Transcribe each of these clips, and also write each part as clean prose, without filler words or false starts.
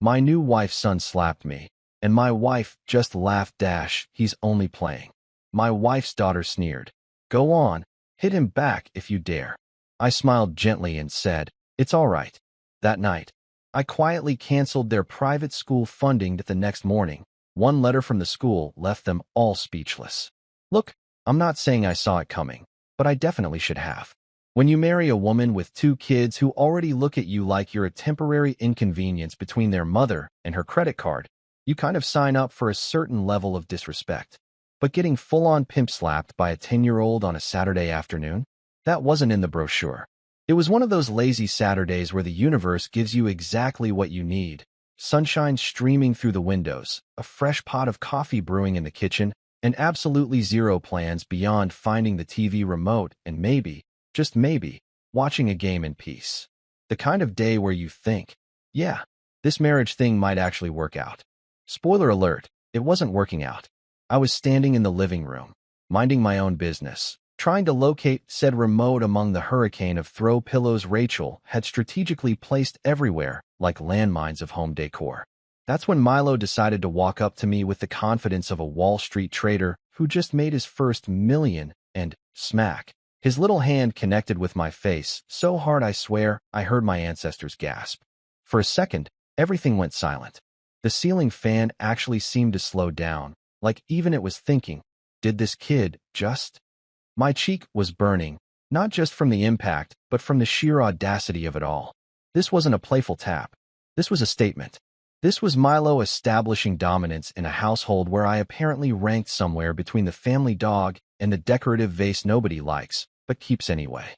My new wife's son slapped me, and my wife just laughed. He's only playing. My wife's daughter sneered. Go on, hit him back if you dare. I smiled gently and said, it's all right. That night, I quietly canceled their private school funding. The next morning, one letter from the school left them all speechless. Look, I'm not saying I saw it coming, but I definitely should have. When you marry a woman with 2 kids who already look at you like you're a temporary inconvenience between their mother and her credit card, you kind of sign up for a certain level of disrespect. But getting full-on pimp-slapped by a 10-year-old on a Saturday afternoon? That wasn't in the brochure. It was one of those lazy Saturdays where the universe gives you exactly what you need. Sunshine streaming through the windows, a fresh pot of coffee brewing in the kitchen, and absolutely zero plans beyond finding the TV remote and maybe, just maybe, watching a game in peace. The kind of day where you think, yeah, this marriage thing might actually work out. Spoiler alert, it wasn't working out. I was standing in the living room, minding my own business, trying to locate said remote among the hurricane of throw pillows Rachel had strategically placed everywhere like landmines of home decor. That's when Milo decided to walk up to me with the confidence of a Wall Street trader who just made his first million and, smack, his little hand connected with my face so hard I swear I heard my ancestors gasp. For a second, everything went silent. The ceiling fan actually seemed to slow down, like even it was thinking, did this kid just? My cheek was burning, not just from the impact, but from the sheer audacity of it all. This wasn't a playful tap. This was a statement. This was Milo establishing dominance in a household where I apparently ranked somewhere between the family dog and the decorative vase nobody likes, but keeps anyway.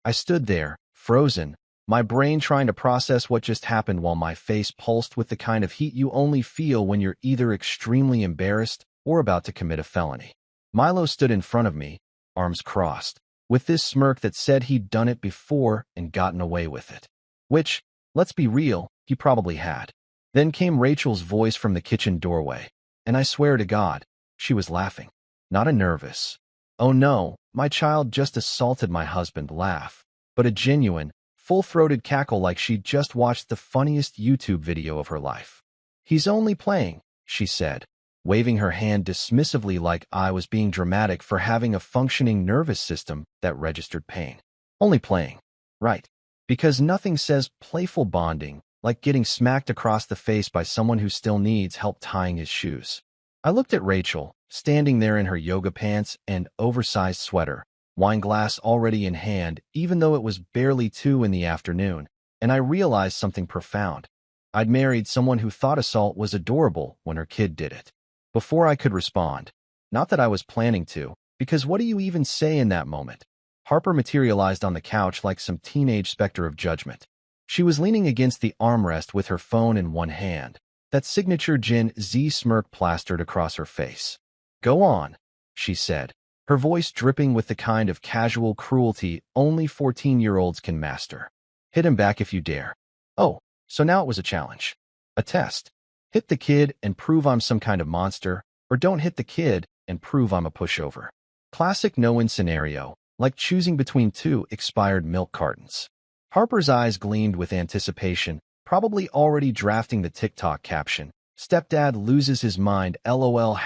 I stood there, frozen, my brain trying to process what just happened while my face pulsed with the kind of heat you only feel when you're either extremely embarrassed or about to commit a felony. Milo stood in front of me, arms crossed, with this smirk that said he'd done it before and gotten away with it. Which, let's be real, he probably had. Then came Rachel's voice from the kitchen doorway, and I swear to God, she was laughing. Not a nervous, oh no, my child just assaulted my husband laugh, but a genuine, full-throated cackle like she'd just watched the funniest YouTube video of her life. He's only playing, she said, waving her hand dismissively like I was being dramatic for having a functioning nervous system that registered pain. Only playing. Right. Because nothing says playful bonding like getting smacked across the face by someone who still needs help tying his shoes. I looked at Rachel, standing there in her yoga pants and oversized sweater, wine glass already in hand, even though it was barely 2 in the afternoon, and I realized something profound. I'd married someone who thought assault was adorable when her kid did it. Before I could respond, not that I was planning to, because what do you even say in that moment? Harper materialized on the couch like some teenage specter of judgment. She was leaning against the armrest with her phone in one hand, that signature Gen Z smirk plastered across her face. Go on, she said, her voice dripping with the kind of casual cruelty only 14-year-olds can master. Hit him back if you dare. Oh, so now it was a challenge. A test. Hit the kid and prove I'm some kind of monster, or don't hit the kid and prove I'm a pushover. Classic no-win scenario, like choosing between 2 expired milk cartons. Harper's eyes gleamed with anticipation, probably already drafting the TikTok caption. Stepdad loses his mind, LOL,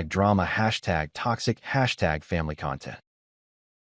#drama, #toxic, #family content.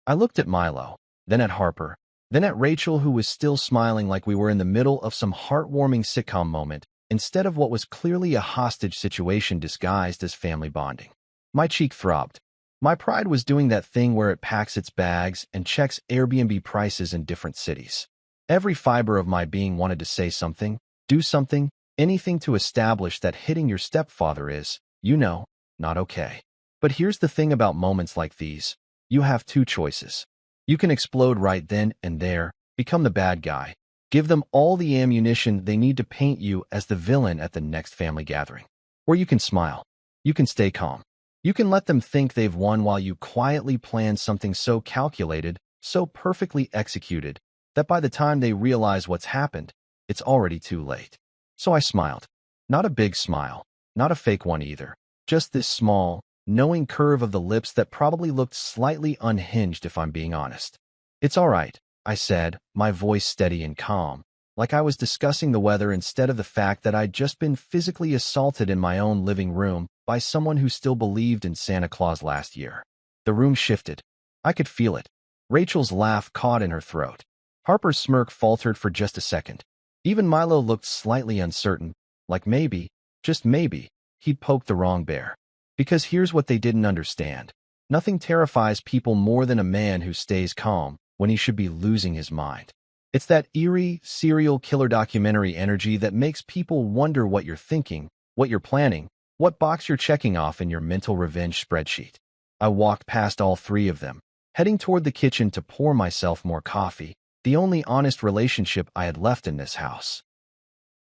I looked at Milo, then at Harper, then at Rachel, who was still smiling like we were in the middle of some heartwarming sitcom moment, instead of what was clearly a hostage situation disguised as family bonding. My cheek throbbed. My pride was doing that thing where it packs its bags and checks Airbnb prices in different cities. Every fiber of my being wanted to say something, do something, anything to establish that hitting your stepfather is, not okay. But here's the thing about moments like these. You have 2 choices. You can explode right then and there, become the bad guy, give them all the ammunition they need to paint you as the villain at the next family gathering. Or you can smile. You can stay calm. You can let them think they've won while you quietly plan something so calculated, so perfectly executed, that by the time they realize what's happened, it's already too late. So I smiled. Not a big smile, not a fake one either, just this small, knowing curve of the lips that probably looked slightly unhinged if I'm being honest. It's all right, I said, my voice steady and calm, like I was discussing the weather instead of the fact that I'd just been physically assaulted in my own living room by someone who still believed in Santa Claus last year. The room shifted. I could feel it. Rachel's laugh caught in her throat. Harper's smirk faltered for just a second. Even Milo looked slightly uncertain, like maybe, just maybe, he'd poked the wrong bear. Because here's what they didn't understand. Nothing terrifies people more than a man who stays calm when he should be losing his mind. It's that eerie, serial killer documentary energy that makes people wonder what you're thinking, what you're planning, what box you're checking off in your mental revenge spreadsheet. I walked past all three of them, heading toward the kitchen to pour myself more coffee, the only honest relationship I had left in this house.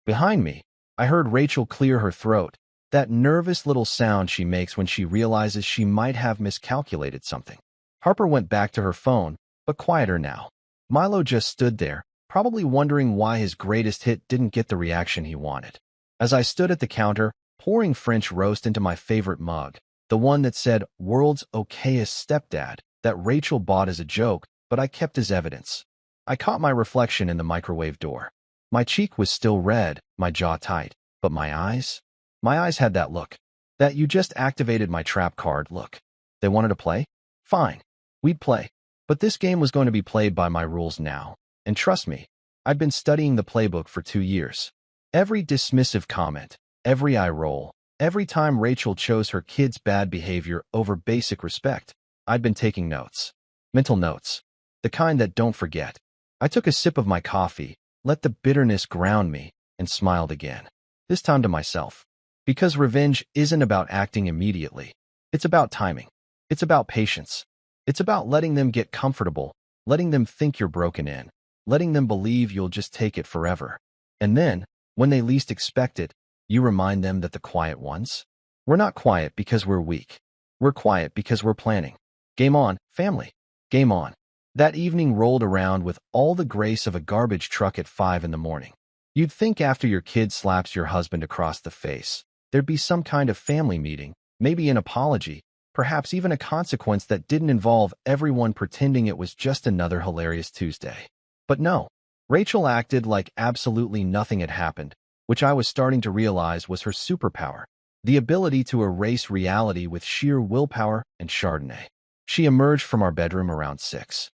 Behind me, I heard Rachel clear her throat, that nervous little sound she makes when she realizes she might have miscalculated something. Harper went back to her phone, but quieter now. Milo just stood there, probably wondering why his greatest hit didn't get the reaction he wanted. As I stood at the counter, pouring French roast into my favorite mug, the one that said "World's Okayest Stepdad," that Rachel bought as a joke, but I kept as evidence. I caught my reflection in the microwave door. My cheek was still red, my jaw tight, but my eyes? My eyes had that look. That "you just activated my trap card" look. They wanted to play? Fine. We'd play. But this game was going to be played by my rules now. And trust me, I'd been studying the playbook for 2 years. Every dismissive comment, every eye roll, every time Rachel chose her kid's bad behavior over basic respect, I'd been taking notes. Mental notes. The kind that don't forget. I took a sip of my coffee, let the bitterness ground me, and smiled again. This time to myself. Because revenge isn't about acting immediately. It's about timing. It's about patience. It's about letting them get comfortable, letting them think you're broken in, letting them believe you'll just take it forever. And then, when they least expect it, you remind them that the quiet ones? We're not quiet because we're weak. We're quiet because we're planning. Game on, family. Game on. That evening rolled around with all the grace of a garbage truck at 5 in the morning. You'd think after your kid slaps your husband across the face, there'd be some kind of family meeting, maybe an apology, perhaps even a consequence that didn't involve everyone pretending it was just another hilarious Tuesday. But no, Rachel acted like absolutely nothing had happened, which I was starting to realize was her superpower, the ability to erase reality with sheer willpower and Chardonnay. She emerged from our bedroom around 6.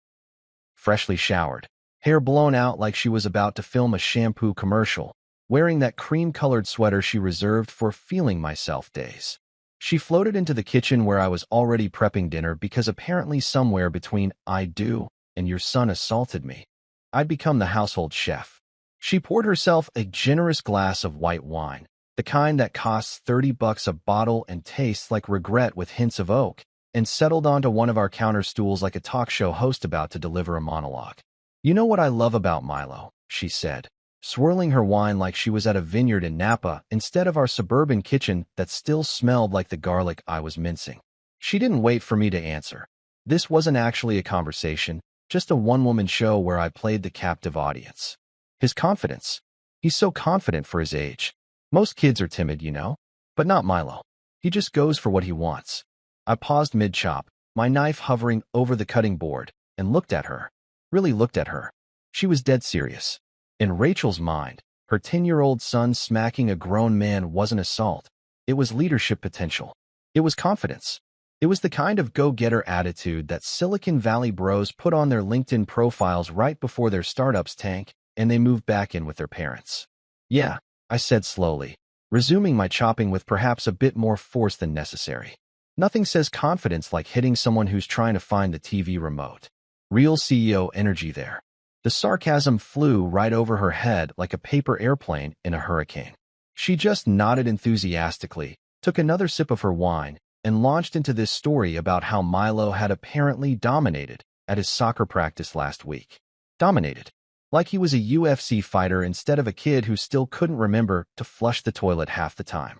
Freshly showered, hair blown out like she was about to film a shampoo commercial, wearing that cream-colored sweater she reserved for feeling myself days. She floated into the kitchen where I was already prepping dinner because apparently somewhere between "I do" and "your son assaulted me," I'd become the household chef. She poured herself a generous glass of white wine, the kind that costs $30 a bottle and tastes like regret with hints of oak, and settled onto one of our counter stools like a talk show host about to deliver a monologue. "You know what I love about Milo," she said, swirling her wine like she was at a vineyard in Napa instead of our suburban kitchen that still smelled like the garlic I was mincing. She didn't wait for me to answer. This wasn't actually a conversation, just a one-woman show where I played the captive audience. His confidence. He's so confident for his age. Most kids are timid, you know, but not Milo. He just goes for what he wants. I paused mid-chop, my knife hovering over the cutting board, and looked at her. Really looked at her. She was dead serious. In Rachel's mind, her 10-year-old son smacking a grown man wasn't assault. It was leadership potential. It was confidence. It was the kind of go-getter attitude that Silicon Valley bros put on their LinkedIn profiles right before their startups tank and they move back in with their parents. "Yeah," I said slowly, resuming my chopping with perhaps a bit more force than necessary. Nothing says confidence like hitting someone who's trying to find the TV remote. Real CEO energy there. The sarcasm flew right over her head like a paper airplane in a hurricane. She just nodded enthusiastically, took another sip of her wine, and launched into this story about how Milo had apparently dominated at his soccer practice last week. Dominated. Like he was a UFC fighter instead of a kid who still couldn't remember to flush the toilet half the time.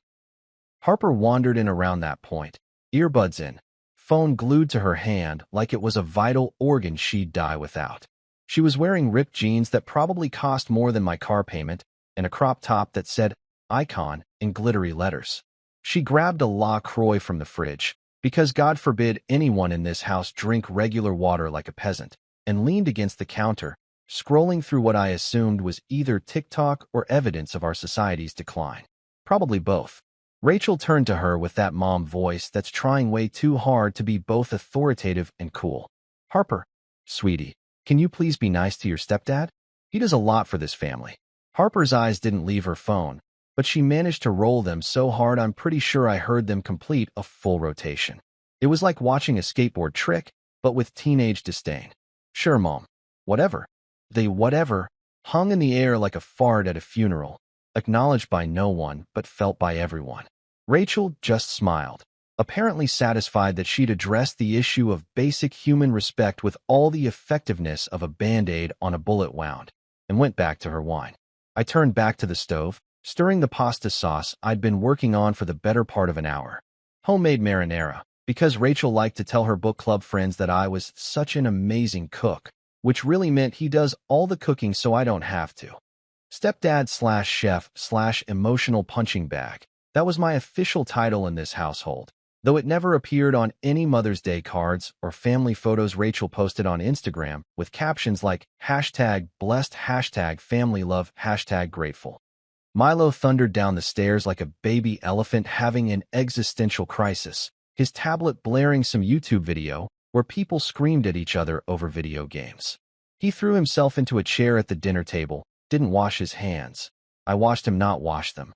Harper wandered in around that point, earbuds in, phone glued to her hand like it was a vital organ she'd die without. She was wearing ripped jeans that probably cost more than my car payment and a crop top that said "Icon" in glittery letters. She grabbed a La Croix from the fridge, because God forbid anyone in this house drink regular water like a peasant, and leaned against the counter, scrolling through what I assumed was either TikTok or evidence of our society's decline. Probably both. Rachel turned to her with that mom voice that's trying way too hard to be both authoritative and cool. Harper, sweetie, can you please be nice to your stepdad? He does a lot for this family. Harper's eyes didn't leave her phone, but she managed to roll them so hard I'm pretty sure I heard them complete a full rotation. It was like watching a skateboard trick, but with teenage disdain. Sure, Mom. Whatever. They whatever hung in the air like a fart at a funeral, acknowledged by no one but felt by everyone. Rachel just smiled, apparently satisfied that she'd addressed the issue of basic human respect with all the effectiveness of a Band-Aid on a bullet wound, and went back to her wine. I turned back to the stove, stirring the pasta sauce I'd been working on for the better part of an hour. Homemade marinara, because Rachel liked to tell her book club friends that I was such an amazing cook, which really meant he does all the cooking so I don't have to. Stepdad/chef/emotional punching bag. That was my official title in this household, though it never appeared on any Mother's Day cards or family photos Rachel posted on Instagram with captions like #blessed, #family love, #grateful. Milo thundered down the stairs like a baby elephant having an existential crisis, his tablet blaring some YouTube video where people screamed at each other over video games. He threw himself into a chair at the dinner table, didn't wash his hands. I watched him not wash them,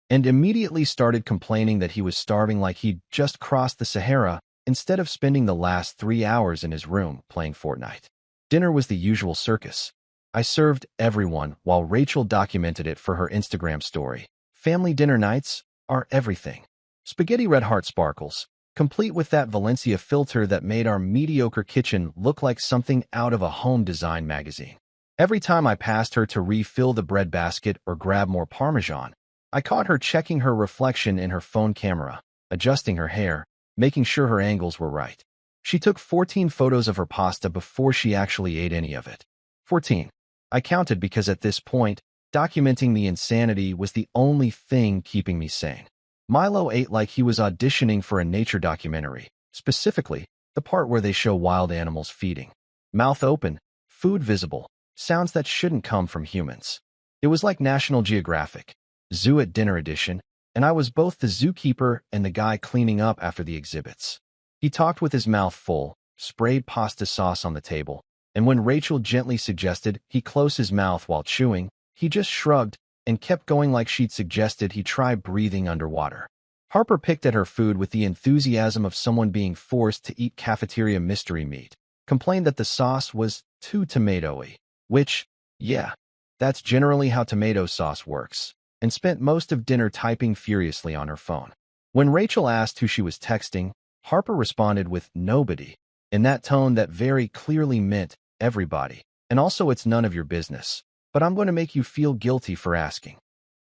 and immediately started complaining that he was starving like he'd just crossed the Sahara instead of spending the last 3 hours in his room playing Fortnite. Dinner was the usual circus. I served everyone while Rachel documented it for her Instagram story. Family dinner nights are everything. Spaghetti red heart sparkles, complete with that Valencia filter that made our mediocre kitchen look like something out of a home design magazine. Every time I passed her to refill the bread basket or grab more Parmesan, I caught her checking her reflection in her phone camera, adjusting her hair, making sure her angles were right. She took 14 photos of her pasta before she actually ate any of it. 14. I counted because at this point, documenting the insanity was the only thing keeping me sane. Milo ate like he was auditioning for a nature documentary, specifically the part where they show wild animals feeding. Mouth open, food visible, sounds that shouldn't come from humans. It was like National Geographic, Zoo at Dinner edition, and I was both the zookeeper and the guy cleaning up after the exhibits. He talked with his mouth full, sprayed pasta sauce on the table, and when Rachel gently suggested he close his mouth while chewing, he just shrugged and kept going like she'd suggested he try breathing underwater. Harper picked at her food with the enthusiasm of someone being forced to eat cafeteria mystery meat, complained that the sauce was too tomatoey, which, yeah, that's generally how tomato sauce works, and spent most of dinner typing furiously on her phone. When Rachel asked who she was texting, Harper responded with nobody, in that tone that very clearly meant everybody, and also it's none of your business, but I'm going to make you feel guilty for asking.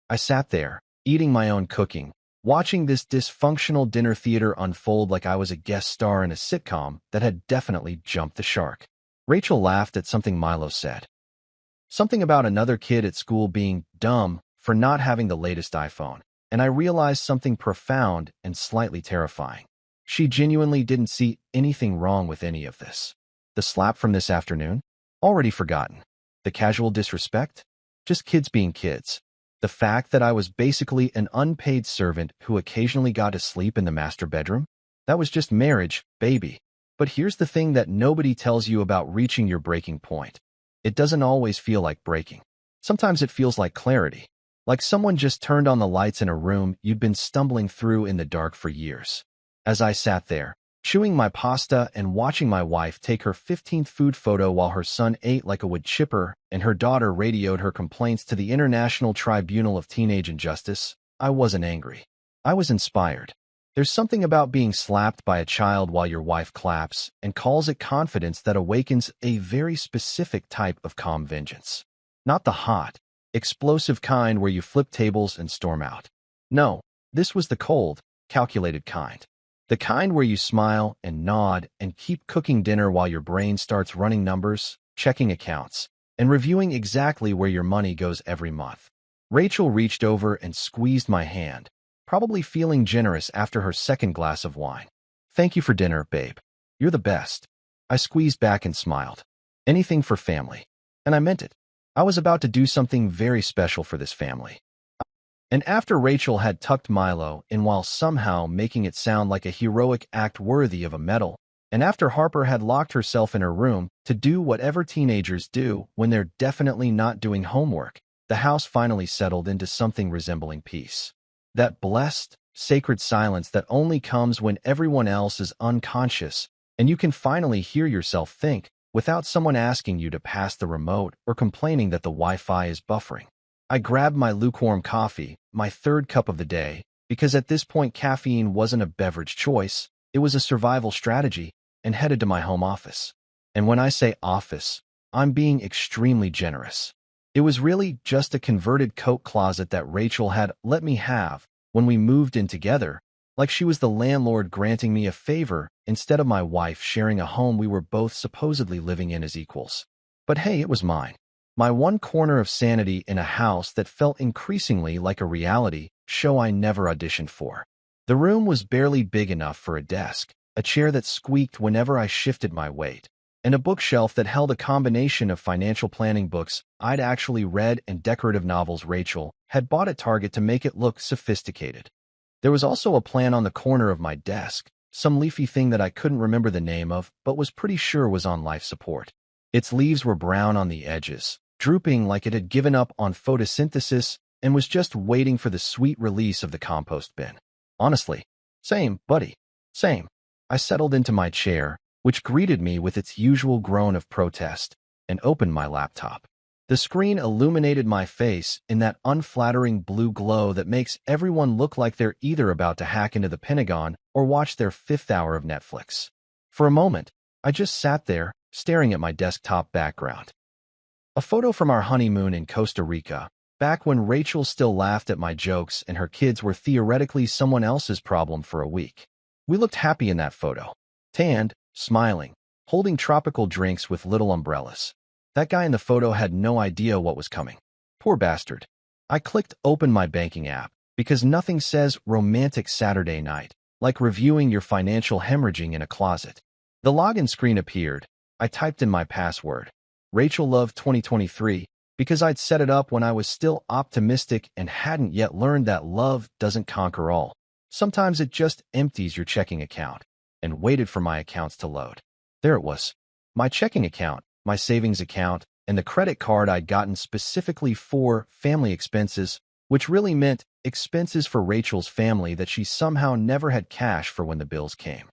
I sat there, eating my own cooking, watching this dysfunctional dinner theater unfold like I was a guest star in a sitcom that had definitely jumped the shark. Rachel laughed at something Milo said. Something about another kid at school being dumb for not having the latest iPhone, and I realized something profound and slightly terrifying. She genuinely didn't see anything wrong with any of this. The slap from this afternoon? Already forgotten. The casual disrespect? Just kids being kids. The fact that I was basically an unpaid servant who occasionally got to sleep in the master bedroom? That was just marriage, baby. But here's the thing that nobody tells you about reaching your breaking point. It doesn't always feel like breaking. Sometimes it feels like clarity. Like someone just turned on the lights in a room you'd been stumbling through in the dark for years. As I sat there, chewing my pasta and watching my wife take her 15th food photo while her son ate like a wood chipper and her daughter radioed her complaints to the International Tribunal of Teenage Injustice, I wasn't angry. I was inspired. There's something about being slapped by a child while your wife claps and calls it confidence that awakens a very specific type of calm vengeance. Not the hot, explosive kind where you flip tables and storm out. No, this was the cold, calculated kind. The kind where you smile and nod and keep cooking dinner while your brain starts running numbers, checking accounts, and reviewing exactly where your money goes every month. Rachel reached over and squeezed my hand, probably feeling generous after her second glass of wine. Thank you for dinner, babe. You're the best. I squeezed back and smiled. Anything for family. And I meant it. I was about to do something very special for this family. And after Rachel had tucked Milo in while somehow making it sound like a heroic act worthy of a medal, and after Harper had locked herself in her room to do whatever teenagers do when they're definitely not doing homework, the house finally settled into something resembling peace. That blessed, sacred silence that only comes when everyone else is unconscious, and you can finally hear yourself think without someone asking you to pass the remote or complaining that the Wi-Fi is buffering. I grabbed my lukewarm coffee, my third cup of the day, because at this point caffeine wasn't a beverage choice, it was a survival strategy, and headed to my home office. And when I say office, I'm being extremely generous. It was really just a converted coat closet that Rachel had let me have when we moved in together, like she was the landlord granting me a favor instead of my wife sharing a home we were both supposedly living in as equals. But hey, it was mine. My one corner of sanity in a house that felt increasingly like a reality show I never auditioned for. The room was barely big enough for a desk, a chair that squeaked whenever I shifted my weight, and a bookshelf that held a combination of financial planning books I'd actually read and decorative novels Rachel had bought at Target to make it look sophisticated. There was also a plant on the corner of my desk, some leafy thing that I couldn't remember the name of but was pretty sure was on life support. Its leaves were brown on the edges, drooping like it had given up on photosynthesis and was just waiting for the sweet release of the compost bin. Honestly, same, buddy, same. I settled into my chair, which greeted me with its usual groan of protest, and opened my laptop. The screen illuminated my face in that unflattering blue glow that makes everyone look like they're either about to hack into the Pentagon or watch their 5th hour of Netflix. For a moment, I just sat there, staring at my desktop background. A photo from our honeymoon in Costa Rica, back when Rachel still laughed at my jokes and her kids were theoretically someone else's problem for a week. We looked happy in that photo, tanned, smiling, holding tropical drinks with little umbrellas. That guy in the photo had no idea what was coming. Poor bastard. I clicked open my banking app because nothing says romantic Saturday night like reviewing your financial hemorrhaging in a closet. The login screen appeared. I typed in my password, Rachel Love 2023, because I'd set it up when I was still optimistic and hadn't yet learned that love doesn't conquer all. Sometimes it just empties your checking account, and waited for my accounts to load. There it was. My checking account, my savings account, and the credit card I'd gotten specifically for family expenses, which really meant expenses for Rachel's family that she somehow never had cash for when the bills came.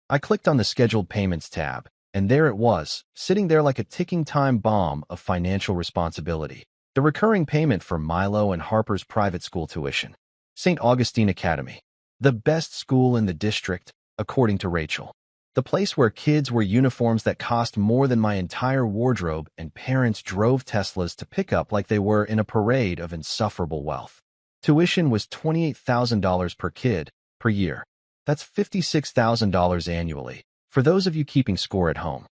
I clicked on the Scheduled Payments tab, and there it was, sitting there like a ticking time bomb of financial responsibility. The recurring payment for Milo and Harper's private school tuition. St. Augustine Academy. The best school in the district, according to Rachel. The place where kids wear uniforms that cost more than my entire wardrobe and parents drove Teslas to pick up like they were in a parade of insufferable wealth. Tuition was $28,000 per kid, per year. That's $56,000 annually. For those of you keeping score at home,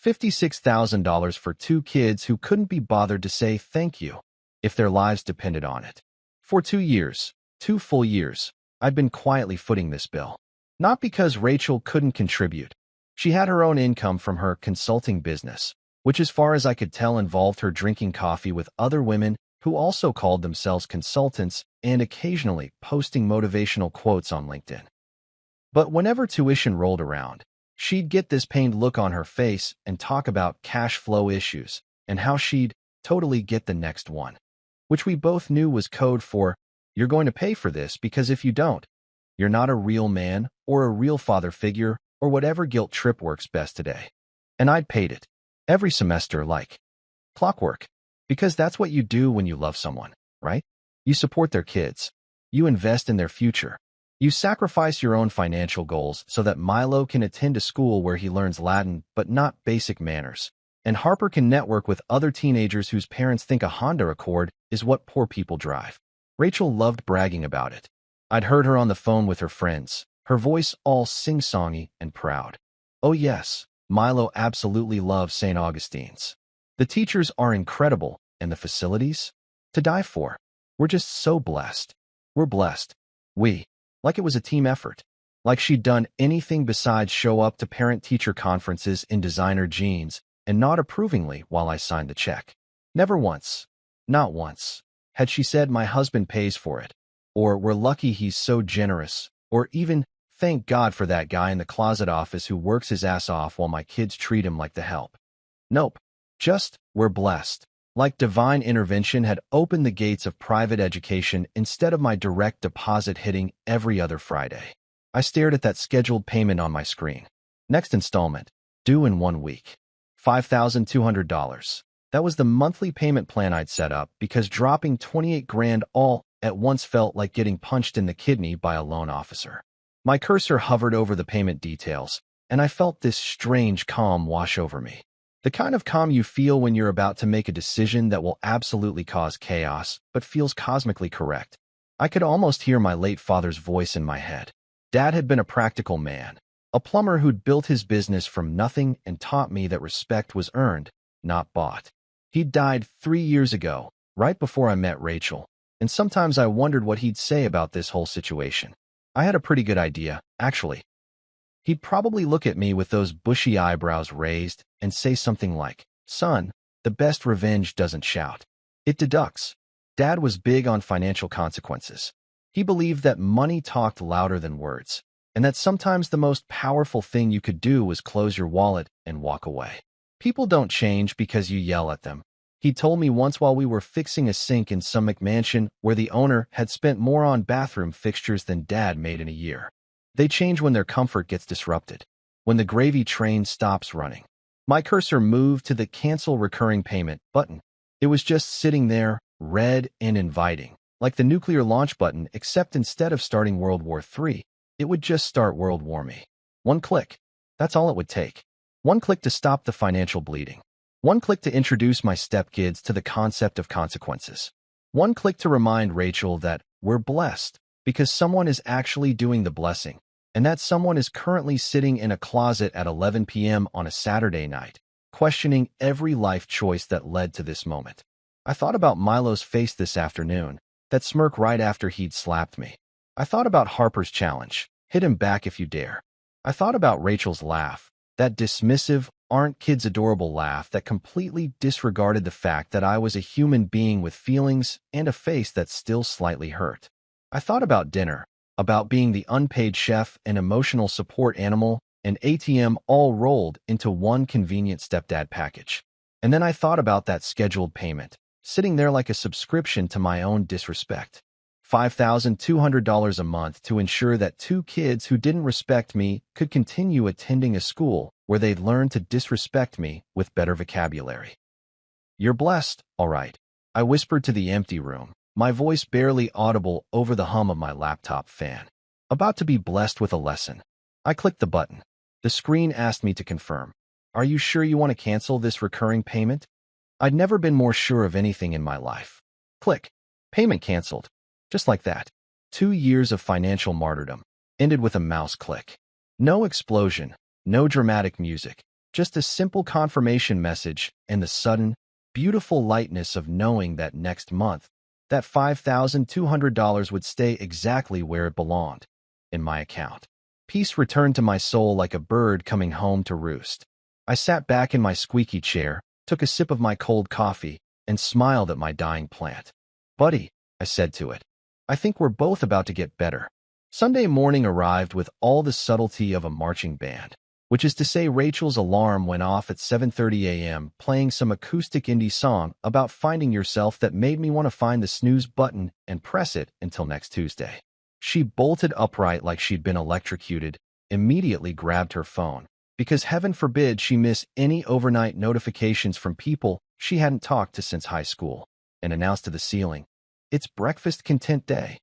$56,000 for 2 kids who couldn't be bothered to say thank you if their lives depended on it. For 2 years, 2 full years, I'd been quietly footing this bill. Not because Rachel couldn't contribute. She had her own income from her consulting business, which as far as I could tell involved her drinking coffee with other women who also called themselves consultants and occasionally posting motivational quotes on LinkedIn. But whenever tuition rolled around, she'd get this pained look on her face and talk about cash flow issues and how she'd totally get the next one, which we both knew was code for, you're going to pay for this because if you don't, you're not a real man or a real father figure or whatever guilt trip works best today. And I'd paid it every semester like clockwork, because that's what you do when you love someone, right? You support their kids. You invest in their future. You sacrifice your own financial goals so that Milo can attend a school where he learns Latin but not basic manners, and Harper can network with other teenagers whose parents think a Honda Accord is what poor people drive. Rachel loved bragging about it. I'd heard her on the phone with her friends, her voice all sing-songy and proud. Oh yes, Milo absolutely loves St. Augustine's. The teachers are incredible, and the facilities? To die for. We're just so blessed. We're blessed. Like it was a team effort. Like she'd done anything besides show up to parent-teacher conferences in designer jeans and nod approvingly while I signed the check. Never once. Not once. Had she said my husband pays for it, or we're lucky he's so generous, or even thank God for that guy in the closet office who works his ass off while my kids treat him like the help. Nope. Just, we're blessed. Like divine intervention had opened the gates of private education instead of my direct deposit hitting every other Friday. I stared at that scheduled payment on my screen. Next installment, due in 1 week. $5,200. That was the monthly payment plan I'd set up because dropping 28 grand all at once felt like getting punched in the kidney by a loan officer. My cursor hovered over the payment details, and I felt this strange calm wash over me. The kind of calm you feel when you're about to make a decision that will absolutely cause chaos, but feels cosmically correct. I could almost hear my late father's voice in my head. Dad had been a practical man, a plumber who'd built his business from nothing and taught me that respect was earned, not bought. He'd died 3 years ago, right before I met Rachel, and sometimes I wondered what he'd say about this whole situation. I had a pretty good idea, actually. He'd probably look at me with those bushy eyebrows raised and say something like, "Son, the best revenge doesn't shout. It deducts." Dad was big on financial consequences. He believed that money talked louder than words, and that sometimes the most powerful thing you could do was close your wallet and walk away. People don't change because you yell at them. He told me once while we were fixing a sink in some McMansion where the owner had spent more on bathroom fixtures than Dad made in a year. They change when their comfort gets disrupted, when the gravy train stops running. My cursor moved to the Cancel Recurring Payment button. It was just sitting there, red and inviting, like the nuclear launch button, except instead of starting World War III, it would just start World War Me. 1 click. That's all it would take. 1 click to stop the financial bleeding. 1 click to introduce my stepkids to the concept of consequences. 1 click to remind Rachel that we're blessed because someone is actually doing the blessing, and that someone is currently sitting in a closet at 11 p.m. on a Saturday night, questioning every life choice that led to this moment. I thought about Milo's face this afternoon, that smirk right after he'd slapped me. I thought about Harper's challenge, hit him back if you dare. I thought about Rachel's laugh, that dismissive, aren't kids adorable laugh that completely disregarded the fact that I was a human being with feelings and a face that still slightly hurt. I thought about dinner, about being the unpaid chef and emotional support animal and ATM all rolled into one convenient stepdad package. And then I thought about that scheduled payment, sitting there like a subscription to my own disrespect. $5,200 a month to ensure that 2 kids who didn't respect me could continue attending a school where they'd learn to disrespect me with better vocabulary. You're blessed, all right, I whispered to the empty room, my voice barely audible over the hum of my laptop fan. About to be blessed with a lesson. I clicked the button. The screen asked me to confirm. Are you sure you want to cancel this recurring payment? I'd never been more sure of anything in my life. Click. Payment canceled. Just like that. 2 years of financial martyrdom ended with a mouse click. No explosion, no dramatic music, just a simple confirmation message and the sudden, beautiful lightness of knowing that next month, that $5,200 would stay exactly where it belonged, in my account. Peace returned to my soul like a bird coming home to roost. I sat back in my squeaky chair, took a sip of my cold coffee, and smiled at my dying plant. Buddy, I said to it, I think we're both about to get better. Sunday morning arrived with all the subtlety of a marching band, which is to say Rachel's alarm went off at 7:30 a.m. playing some acoustic indie song about finding yourself that made me want to find the snooze button and press it until next Tuesday. She bolted upright like she'd been electrocuted, immediately grabbed her phone, because heaven forbid she miss any overnight notifications from people she hadn't talked to since high school, and announced to the ceiling, "It's breakfast content day."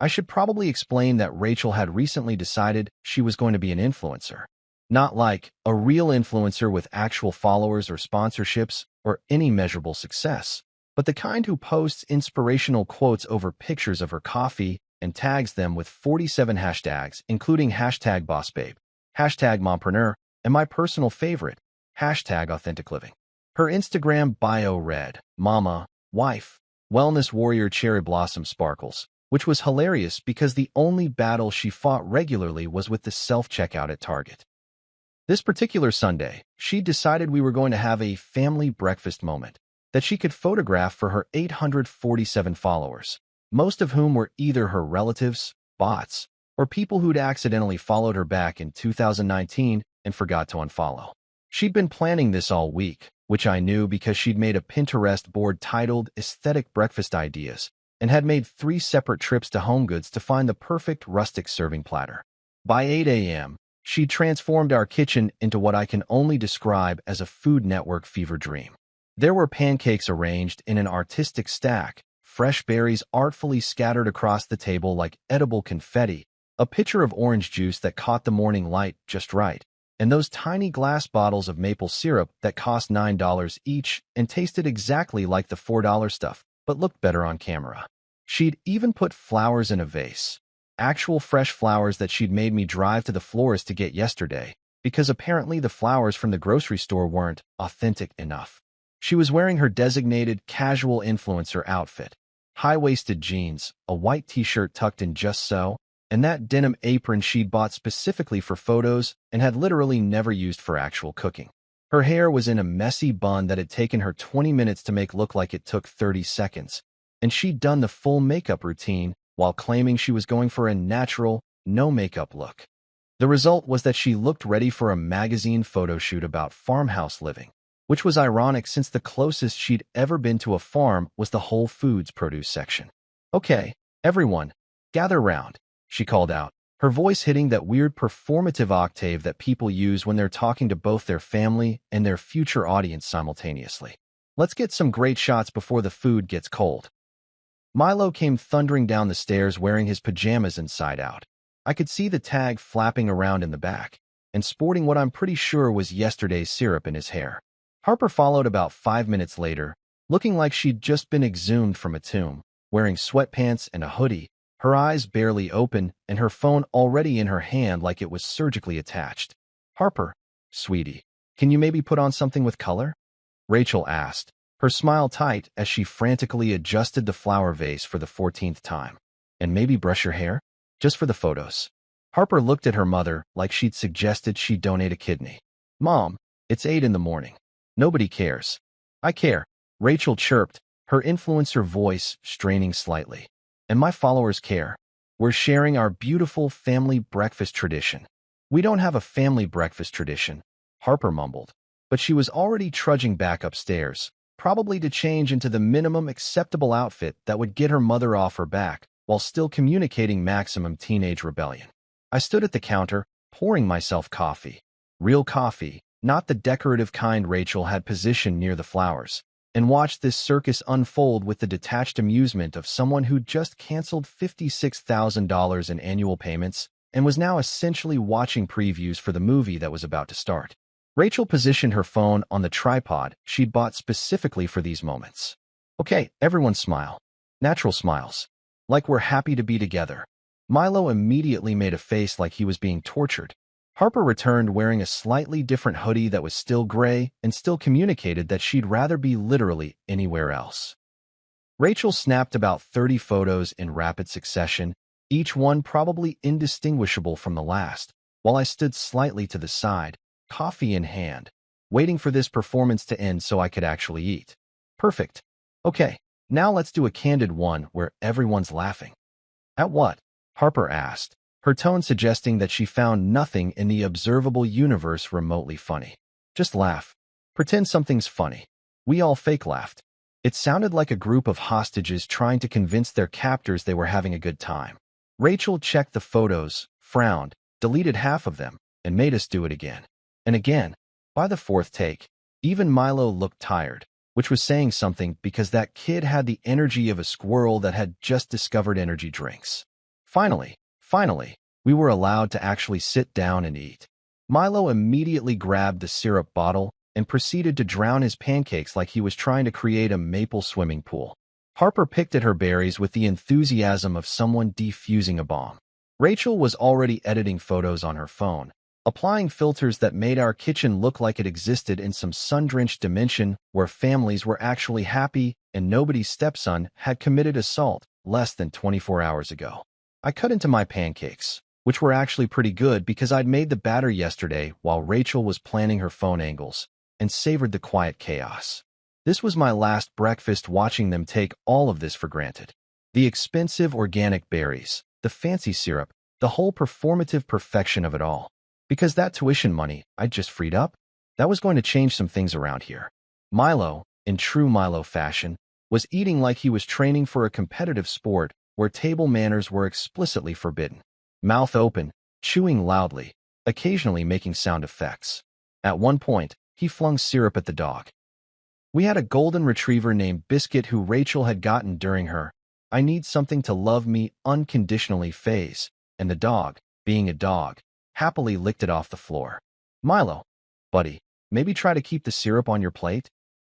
I should probably explain that Rachel had recently decided she was going to be an influencer. Not like a real influencer with actual followers or sponsorships or any measurable success, but the kind who posts inspirational quotes over pictures of her coffee and tags them with 47 hashtags, including hashtag bossbabe, hashtag mompreneur, and my personal favorite, hashtag authentic living. Her Instagram bio read, Mama, Wife, Wellness Warrior Cherry Blossom Sparkles, which was hilarious because the only battle she fought regularly was with the self-checkout at Target. This particular Sunday, she decided we were going to have a family breakfast moment, that she could photograph for her 847 followers, most of whom were either her relatives, bots, or people who'd accidentally followed her back in 2019 and forgot to unfollow. She'd been planning this all week, which I knew because she'd made a Pinterest board titled Aesthetic Breakfast Ideas and had made 3 separate trips to HomeGoods to find the perfect rustic serving platter. By 8 a.m., she'd transformed our kitchen into what I can only describe as a Food Network fever dream. There were pancakes arranged in an artistic stack, fresh berries artfully scattered across the table like edible confetti, a pitcher of orange juice that caught the morning light just right, and those tiny glass bottles of maple syrup that cost $9 each and tasted exactly like the $4 stuff, but looked better on camera. She'd even put flowers in a vase, actual fresh flowers that she'd made me drive to the florist to get yesterday, because apparently the flowers from the grocery store weren't authentic enough. She was wearing her designated casual influencer outfit, high-waisted jeans, a white t-shirt tucked in just so, and that denim apron she'd bought specifically for photos and had literally never used for actual cooking. Her hair was in a messy bun that had taken her 20 minutes to make look like it took 30 seconds, and she'd done the full makeup routine while claiming she was going for a natural, no-makeup look. The result was that she looked ready for a magazine photo shoot about farmhouse living, which was ironic since the closest she'd ever been to a farm was the Whole Foods produce section. "Okay, everyone, gather round," she called out, her voice hitting that weird performative octave that people use when they're talking to both their family and their future audience simultaneously. "Let's get some great shots before the food gets cold." Milo came thundering down the stairs wearing his pajamas inside out. I could see the tag flapping around in the back, and sporting what I'm pretty sure was yesterday's syrup in his hair. Harper followed about 5 minutes later, looking like she'd just been exhumed from a tomb, wearing sweatpants and a hoodie, her eyes barely open and her phone already in her hand like it was surgically attached. "Harper, sweetie, can you maybe put on something with color?" Rachel asked, her smile tight as she frantically adjusted the flower vase for the 14th time. "And maybe brush your hair? Just for the photos." Harper looked at her mother like she'd suggested she donate a kidney. "Mom, it's 8 in the morning. Nobody cares." "I care," Rachel chirped, her influencer voice straining slightly. "And my followers care. We're sharing our beautiful family breakfast tradition." "We don't have a family breakfast tradition," Harper mumbled, but she was already trudging back upstairs, probably to change into the minimum acceptable outfit that would get her mother off her back while still communicating maximum teenage rebellion. I stood at the counter, pouring myself coffee. Real coffee, not the decorative kind Rachel had positioned near the flowers, and watched this circus unfold with the detached amusement of someone who'd just canceled $56,000 in annual payments and was now essentially watching previews for the movie that was about to start. Rachel positioned her phone on the tripod she'd bought specifically for these moments. "Okay, everyone smile. Natural smiles. Like we're happy to be together." Milo immediately made a face like he was being tortured. Harper returned wearing a slightly different hoodie that was still gray and still communicated that she'd rather be literally anywhere else. Rachel snapped about 30 photos in rapid succession, each one probably indistinguishable from the last, while I stood slightly to the side, coffee in hand, waiting for this performance to end so I could actually eat. "Perfect. Okay, now let's do a candid one where everyone's laughing." "At what?" Harper asked, her tone suggesting that she found nothing in the observable universe remotely funny. "Just laugh. Pretend something's funny." We all fake laughed. It sounded like a group of hostages trying to convince their captors they were having a good time. Rachel checked the photos, frowned, deleted half of them, and made us do it again. And again. By the 4th take, even Milo looked tired, which was saying something because that kid had the energy of a squirrel that had just discovered energy drinks. Finally, we were allowed to actually sit down and eat. Milo immediately grabbed the syrup bottle and proceeded to drown his pancakes like he was trying to create a maple swimming pool. Harper picked at her berries with the enthusiasm of someone defusing a bomb. Rachel was already editing photos on her phone, applying filters that made our kitchen look like it existed in some sun-drenched dimension where families were actually happy and nobody's stepson had committed assault less than 24 hours ago. I cut into my pancakes, which were actually pretty good because I'd made the batter yesterday while Rachel was planning her phone angles, and savored the quiet chaos. This was my last breakfast watching them take all of this for granted. The expensive organic berries, the fancy syrup, the whole performative perfection of it all. Because that tuition money I'd just freed up, that was going to change some things around here. Milo, in true Milo fashion, was eating like he was training for a competitive sport where table manners were explicitly forbidden. Mouth open, chewing loudly, occasionally making sound effects. At one point, he flung syrup at the dog. We had a golden retriever named Biscuit who Rachel had gotten during her "I need something to love me unconditionally" phase, and the dog, being a dog, happily licked it off the floor. "Milo, buddy, maybe try to keep the syrup on your plate?"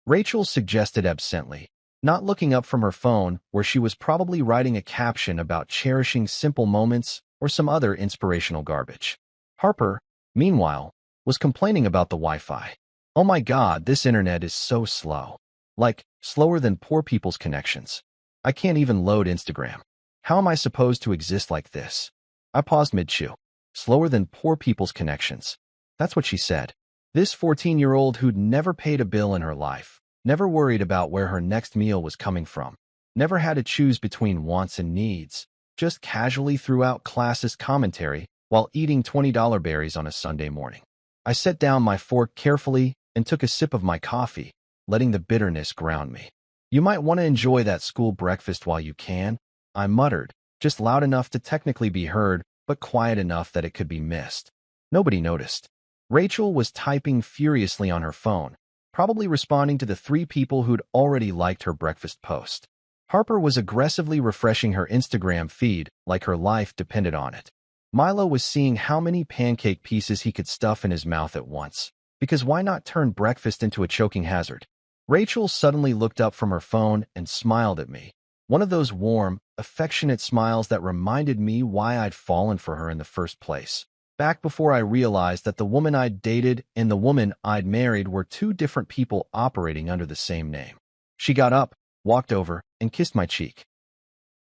Rachel suggested absently, not looking up from her phone where she was probably writing a caption about cherishing simple moments or some other inspirational garbage. Harper, meanwhile, was complaining about the Wi-Fi. "Oh my God, this internet is so slow. Like, slower than poor people's connections. I can't even load Instagram. How am I supposed to exist like this?" I paused mid-chew. Slower than poor people's connections. That's what she said. This 14-year-old who'd never paid a bill in her life, never worried about where her next meal was coming from, never had to choose between wants and needs, just casually threw out classist commentary while eating $20 berries on a Sunday morning. I set down my fork carefully and took a sip of my coffee, letting the bitterness ground me. "You might want to enjoy that school breakfast while you can," I muttered, just loud enough to technically be heard, but quiet enough that it could be missed. Nobody noticed. Rachel was typing furiously on her phone, probably responding to the 3 people who'd already liked her breakfast post. Harper was aggressively refreshing her Instagram feed like her life depended on it. Milo was seeing how many pancake pieces he could stuff in his mouth at once, because why not turn breakfast into a choking hazard? Rachel suddenly looked up from her phone and smiled at me. One of those warm, affectionate smiles that reminded me why I'd fallen for her in the first place. Back before I realized that the woman I'd dated and the woman I'd married were 2 different people operating under the same name. She got up, walked over, and kissed my cheek.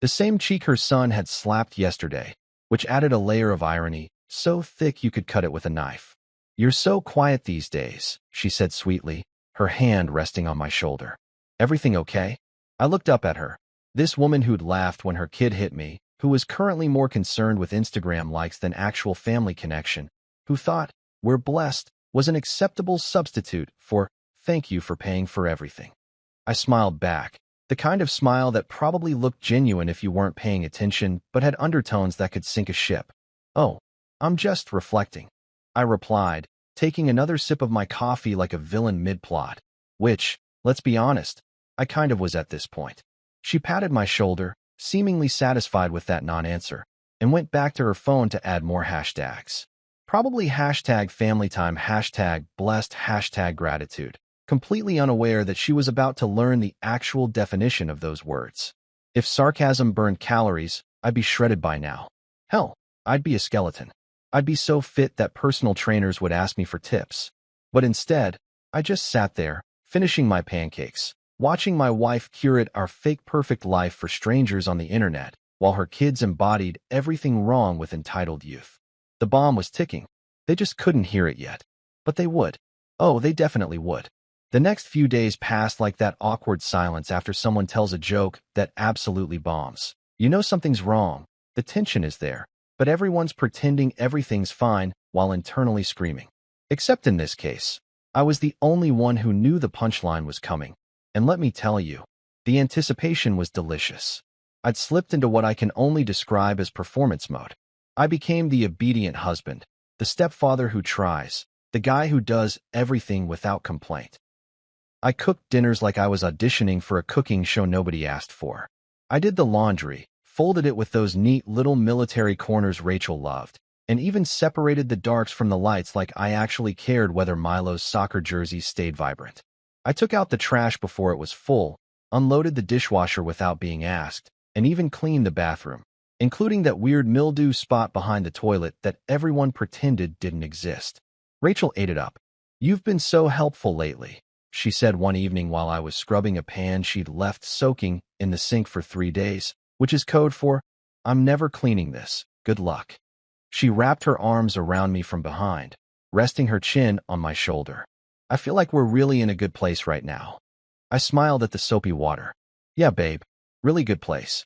The same cheek her son had slapped yesterday, which added a layer of irony, so thick you could cut it with a knife. "You're so quiet these days," she said sweetly, her hand resting on my shoulder. "Everything okay?" I looked up at her. This woman who'd laughed when her kid hit me, who was currently more concerned with Instagram likes than actual family connection, who thought "we're blessed" was an acceptable substitute for "thank you for paying for everything." I smiled back, the kind of smile that probably looked genuine if you weren't paying attention but had undertones that could sink a ship. "Oh, I'm just reflecting," I replied, taking another sip of my coffee like a villain mid-plot, which, let's be honest, I kind of was at this point. She patted my shoulder, seemingly satisfied with that non-answer, and went back to her phone to add more hashtags. Probably #familytime, #blessed, #gratitude, completely unaware that she was about to learn the actual definition of those words. If sarcasm burned calories, I'd be shredded by now. Hell, I'd be a skeleton. I'd be so fit that personal trainers would ask me for tips. But instead, I just sat there, finishing my pancakes, watching my wife curate our fake perfect life for strangers on the internet, while her kids embodied everything wrong with entitled youth. The bomb was ticking. They just couldn't hear it yet. But they would. Oh, they definitely would. The next few days passed like that awkward silence after someone tells a joke that absolutely bombs. You know something's wrong. The tension is there, but everyone's pretending everything's fine while internally screaming. Except in this case, I was the only one who knew the punchline was coming. And let me tell you, the anticipation was delicious. I'd slipped into what I can only describe as performance mode. I became the obedient husband, the stepfather who tries, the guy who does everything without complaint. I cooked dinners like I was auditioning for a cooking show nobody asked for. I did the laundry, folded it with those neat little military corners Rachel loved, and even separated the darks from the lights like I actually cared whether Milo's soccer jerseys stayed vibrant. I took out the trash before it was full, unloaded the dishwasher without being asked, and even cleaned the bathroom, including that weird mildew spot behind the toilet that everyone pretended didn't exist. Rachel ate it up. "You've been so helpful lately," she said one evening while I was scrubbing a pan she'd left soaking in the sink for 3 days, which is code for, "I'm never cleaning this, good luck." She wrapped her arms around me from behind, resting her chin on my shoulder. "I feel like we're really in a good place right now." I smiled at the soapy water. Yeah, babe. Really good place.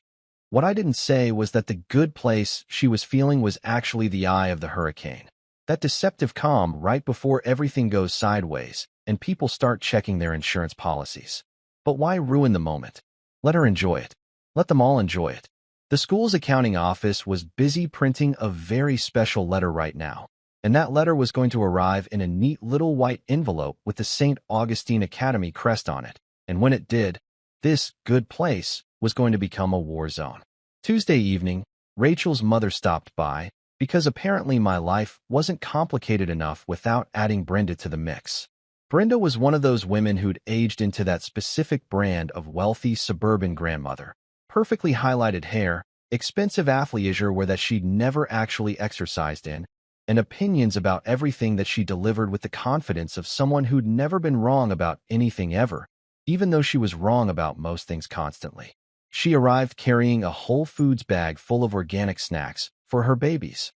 What I didn't say was that the good place she was feeling was actually the eye of the hurricane. That deceptive calm right before everything goes sideways and people start checking their insurance policies. But why ruin the moment? Let her enjoy it. Let them all enjoy it. The school's accounting office was busy printing a very special letter right now, and that letter was going to arrive in a neat little white envelope with the St. Augustine Academy crest on it. And when it did, this good place was going to become a war zone. Tuesday evening, Rachel's mother stopped by, because apparently my life wasn't complicated enough without adding Brenda to the mix. Brenda was one of those women who'd aged into that specific brand of wealthy suburban grandmother. Perfectly highlighted hair, expensive athleisure where that she'd never actually exercised in, and opinions about everything that she delivered with the confidence of someone who'd never been wrong about anything ever, even though she was wrong about most things constantly. She arrived carrying a Whole Foods bag full of organic snacks for her babies,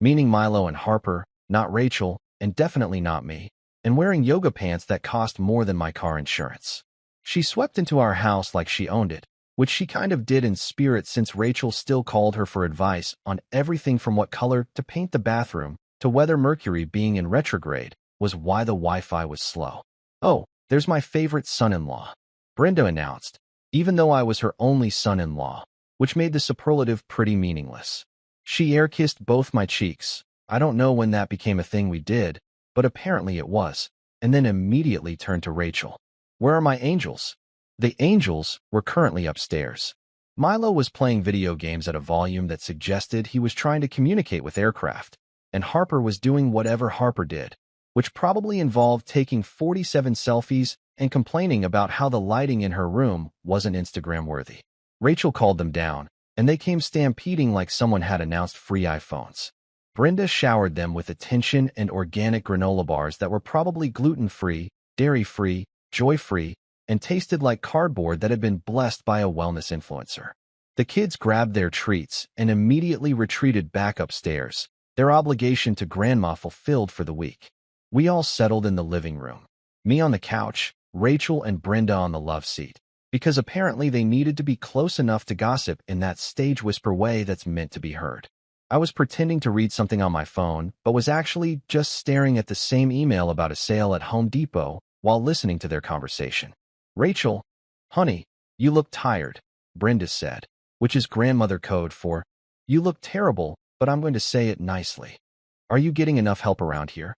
meaning Milo and Harper, not Rachel, and definitely not me, and wearing yoga pants that cost more than my car insurance. She swept into our house like she owned it, which she kind of did in spirit since Rachel still called her for advice on everything from what color to paint the bathroom to whether Mercury being in retrograde was why the Wi-Fi was slow. Oh, there's my favorite son-in-law, Brenda announced, even though I was her only son-in-law, which made the superlative pretty meaningless. She air-kissed both my cheeks. I don't know when that became a thing we did, but apparently it was, and then immediately turned to Rachel. Where are my angels? The angels were currently upstairs. Milo was playing video games at a volume that suggested he was trying to communicate with aircraft, and Harper was doing whatever Harper did, which probably involved taking 47 selfies and complaining about how the lighting in her room wasn't Instagram-worthy. Rachel called them down, and they came stampeding like someone had announced free iPhones. Brenda showered them with attention and organic granola bars that were probably gluten-free, dairy-free, joy-free, and tasted like cardboard that had been blessed by a wellness influencer. The kids grabbed their treats and immediately retreated back upstairs, their obligation to grandma fulfilled for the week. We all settled in the living room. Me on the couch, Rachel and Brenda on the love seat, because apparently they needed to be close enough to gossip in that stage whisper way that's meant to be heard. I was pretending to read something on my phone, but was actually just staring at the same email about a sale at Home Depot while listening to their conversation. Rachel, honey, you look tired, Brenda said, which is grandmother code for, you look terrible, but I'm going to say it nicely. Are you getting enough help around here?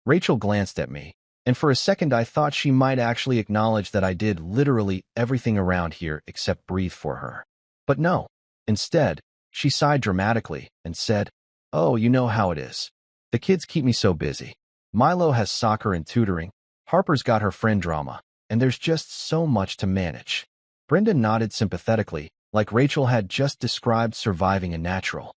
Rachel glanced at me, and for a second I thought she might actually acknowledge that I did literally everything around here except breathe for her. But no. Instead, she sighed dramatically and said, oh, you know how it is. The kids keep me so busy. Milo has soccer and tutoring, Harper's got her friend drama, and there's just so much to manage. Brenda nodded sympathetically, like Rachel had just described surviving a natural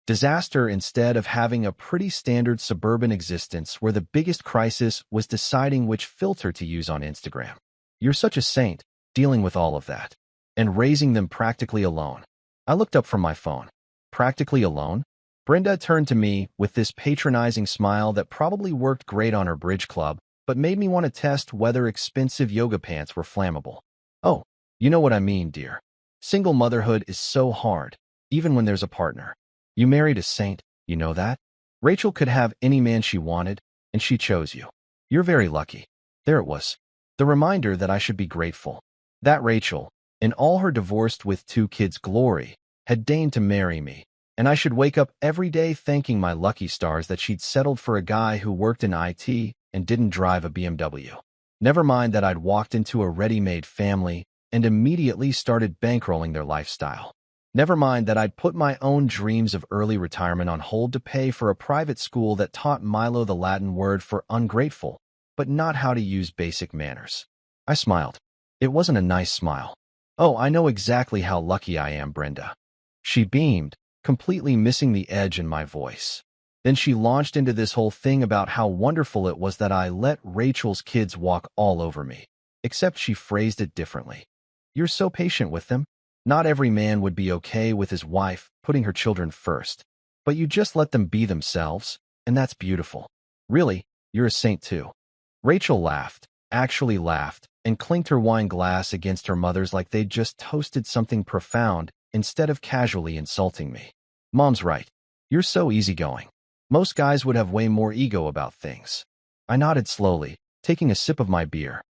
disaster instead of having a pretty standard suburban existence where the biggest crisis was deciding which filter to use on Instagram. You're such a saint, dealing with all of that, and raising them practically alone. I looked up from my phone. Practically alone? Brenda turned to me with this patronizing smile that probably worked great on her bridge club, but made me want to test whether expensive yoga pants were flammable. Oh, you know what I mean, dear. Single motherhood is so hard, even when there's a partner. You married a saint, you know that? Rachel could have any man she wanted, and she chose you. You're very lucky. There it was. The reminder that I should be grateful. That Rachel, in all her divorced with 2 kids glory, had deigned to marry me, and I should wake up every day thanking my lucky stars that she'd settled for a guy who worked in IT and didn't drive a BMW. Never mind that I'd walked into a ready-made family and immediately started bankrolling their lifestyle. Never mind that I'd put my own dreams of early retirement on hold to pay for a private school that taught Milo the Latin word for ungrateful, but not how to use basic manners. I smiled. It wasn't a nice smile. Oh, I know exactly how lucky I am, Brenda. She beamed, completely missing the edge in my voice. Then she launched into this whole thing about how wonderful it was that I let Rachel's kids walk all over me, except she phrased it differently. You're so patient with them. Not every man would be okay with his wife putting her children first, but you just let them be themselves, and that's beautiful. Really, you're a saint too. Rachel laughed, actually laughed and clinked her wine glass against her mother's like they'd just toasted something profound instead of casually insulting me. Mom's right. You're so easygoing. Most guys would have way more ego about things. I nodded slowly, taking a sip of my beer.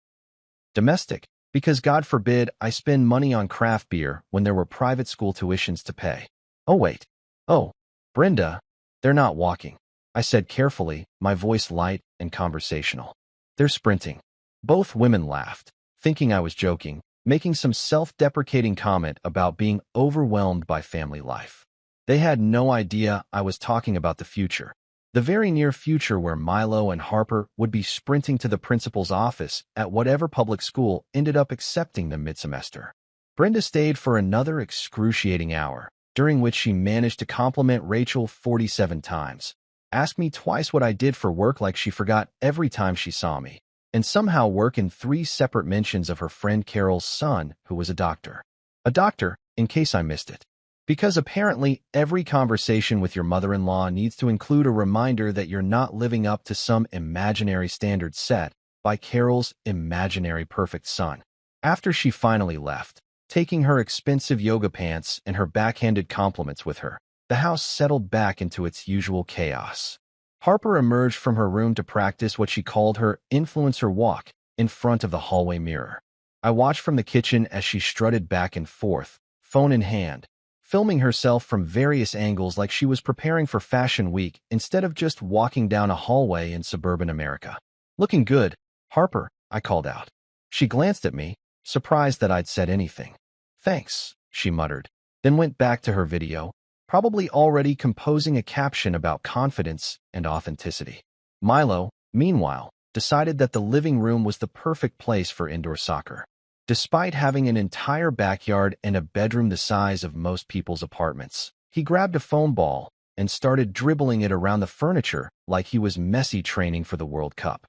Domestic, because God forbid I spend money on craft beer when there were private school tuitions to pay. Oh, wait. Oh, Brenda, they're not walking, I said carefully, my voice light and conversational. They're sprinting. Both women laughed, thinking I was joking, making some self-deprecating comment about being overwhelmed by family life. They had no idea I was talking about the future. The very near future where Milo and Harper would be sprinting to the principal's office at whatever public school ended up accepting them mid-semester. Brenda stayed for another excruciating hour, during which she managed to compliment Rachel 47 times, ask me twice what I did for work like she forgot every time she saw me, and somehow work in 3 separate mentions of her friend Carol's son, who was a doctor. A doctor, in case I missed it. Because apparently every conversation with your mother-in-law needs to include a reminder that you're not living up to some imaginary standard set by Carol's imaginary perfect son. After she finally left, taking her expensive yoga pants and her backhanded compliments with her, the house settled back into its usual chaos. Harper emerged from her room to practice what she called her influencer walk in front of the hallway mirror. I watched from the kitchen as she strutted back and forth, phone in hand, filming herself from various angles like she was preparing for Fashion Week instead of just walking down a hallway in suburban America. Looking good, Harper, I called out. She glanced at me, surprised that I'd said anything. Thanks, she muttered, then went back to her video, probably already composing a caption about confidence and authenticity. Milo, meanwhile, decided that the living room was the perfect place for indoor soccer. Despite having an entire backyard and a bedroom the size of most people's apartments, he grabbed a foam ball and started dribbling it around the furniture like he was Messi training for the World Cup.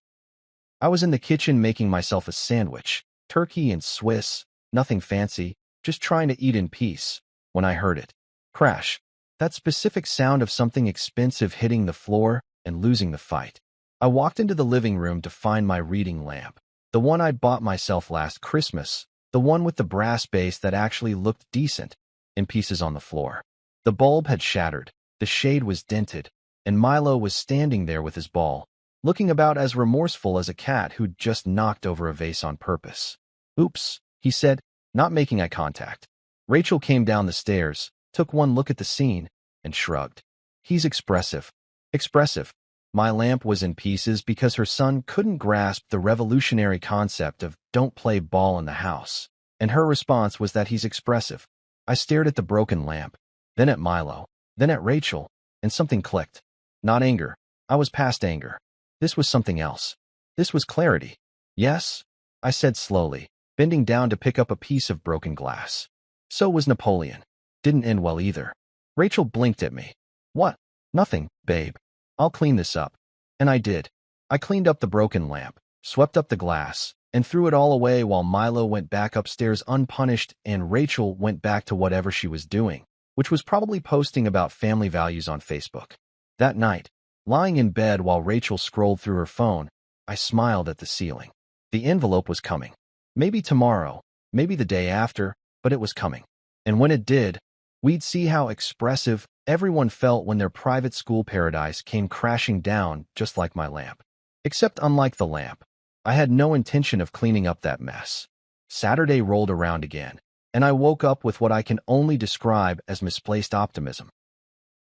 I was in the kitchen making myself a sandwich, turkey and Swiss, nothing fancy, just trying to eat in peace, when I heard it. Crash. That specific sound of something expensive hitting the floor and losing the fight. I walked into the living room to find my reading lamp. The one I'd bought myself last Christmas, the one with the brass base that actually looked decent, in pieces on the floor. The bulb had shattered, the shade was dented, and Milo was standing there with his ball, looking about as remorseful as a cat who'd just knocked over a vase on purpose. Oops, he said, not making eye contact. Rachel came down the stairs, took one look at the scene, and shrugged. He's expressive. Expressive. My lamp was in pieces because her son couldn't grasp the revolutionary concept of don't play ball in the house, and her response was that he's expressive. I stared at the broken lamp, then at Milo, then at Rachel, and something clicked. Not anger. I was past anger. This was something else. This was clarity. Yes, I said slowly, bending down to pick up a piece of broken glass. So was Napoleon. Didn't end well either. Rachel blinked at me. What? Nothing, babe. I'll clean this up. And I did. I cleaned up the broken lamp, swept up the glass, and threw it all away while Milo went back upstairs unpunished and Rachel went back to whatever she was doing, which was probably posting about family values on Facebook. That night, lying in bed while Rachel scrolled through her phone, I smiled at the ceiling. The envelope was coming. Maybe tomorrow, maybe the day after, but it was coming. And when it did, we'd see how expressive everyone felt when their private school paradise came crashing down just like my lamp. Except unlike the lamp, I had no intention of cleaning up that mess. Saturday rolled around again, and I woke up with what I can only describe as misplaced optimism.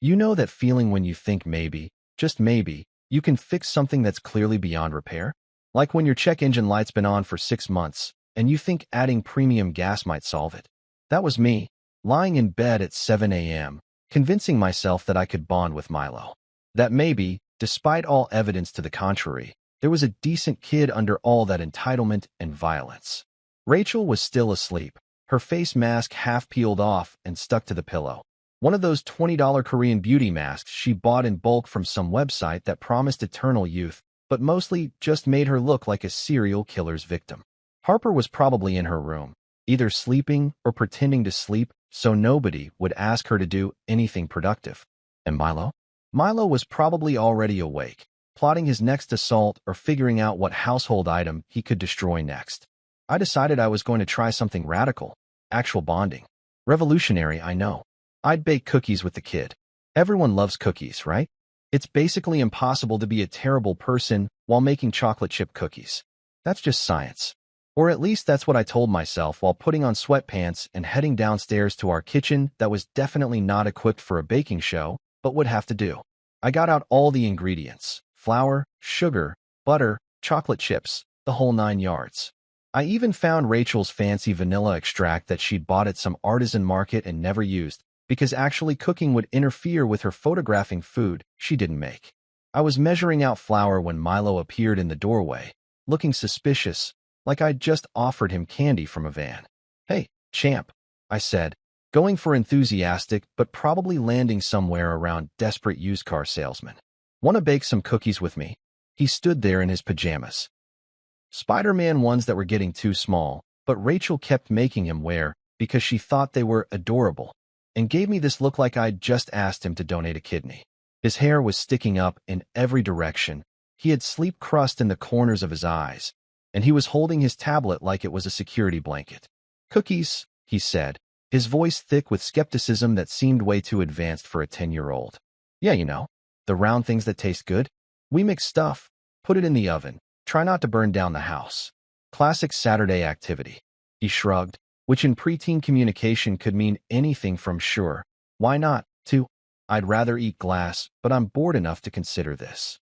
You know that feeling when you think maybe, just maybe, you can fix something that's clearly beyond repair? Like when your check engine light's been on for 6 months, and you think adding premium gas might solve it. That was me, lying in bed at 7 a.m., convincing myself that I could bond with Milo. That maybe, despite all evidence to the contrary, there was a decent kid under all that entitlement and violence. Rachel was still asleep, her face mask half peeled off and stuck to the pillow. One of those $20 Korean beauty masks she bought in bulk from some website that promised eternal youth, but mostly just made her look like a serial killer's victim. Harper was probably in her room, either sleeping or pretending to sleep, so nobody would ask her to do anything productive. And Milo? Milo was probably already awake, plotting his next assault or figuring out what household item he could destroy next. I decided I was going to try something radical, actual bonding. Revolutionary, I know. I'd bake cookies with the kid. Everyone loves cookies, right? It's basically impossible to be a terrible person while making chocolate chip cookies. That's just science. Or at least that's what I told myself while putting on sweatpants and heading downstairs to our kitchen that was definitely not equipped for a baking show, but would have to do. I got out all the ingredients: flour, sugar, butter, chocolate chips, the whole 9 yards. I even found Rachel's fancy vanilla extract that she'd bought at some artisan market and never used, because actually cooking would interfere with her photographing food she didn't make. I was measuring out flour when Milo appeared in the doorway, looking suspicious, like I'd just offered him candy from a van. "Hey, champ," I said, going for enthusiastic but probably landing somewhere around desperate used car salesman. "Want to bake some cookies with me?" He stood there in his pajamas. Spider-Man ones that were getting too small, but Rachel kept making him wear because she thought they were adorable, and gave me this look like I'd just asked him to donate a kidney. His hair was sticking up in every direction, he had sleep crust in the corners of his eyes, and he was holding his tablet like it was a security blanket. "Cookies," he said, his voice thick with skepticism that seemed way too advanced for a 10-year-old. "Yeah, you know, the round things that taste good. We mix stuff, put it in the oven, try not to burn down the house. Classic Saturday activity." He shrugged, which in preteen communication could mean anything from "sure, why not" to "I'd rather eat glass, but I'm bored enough to consider this."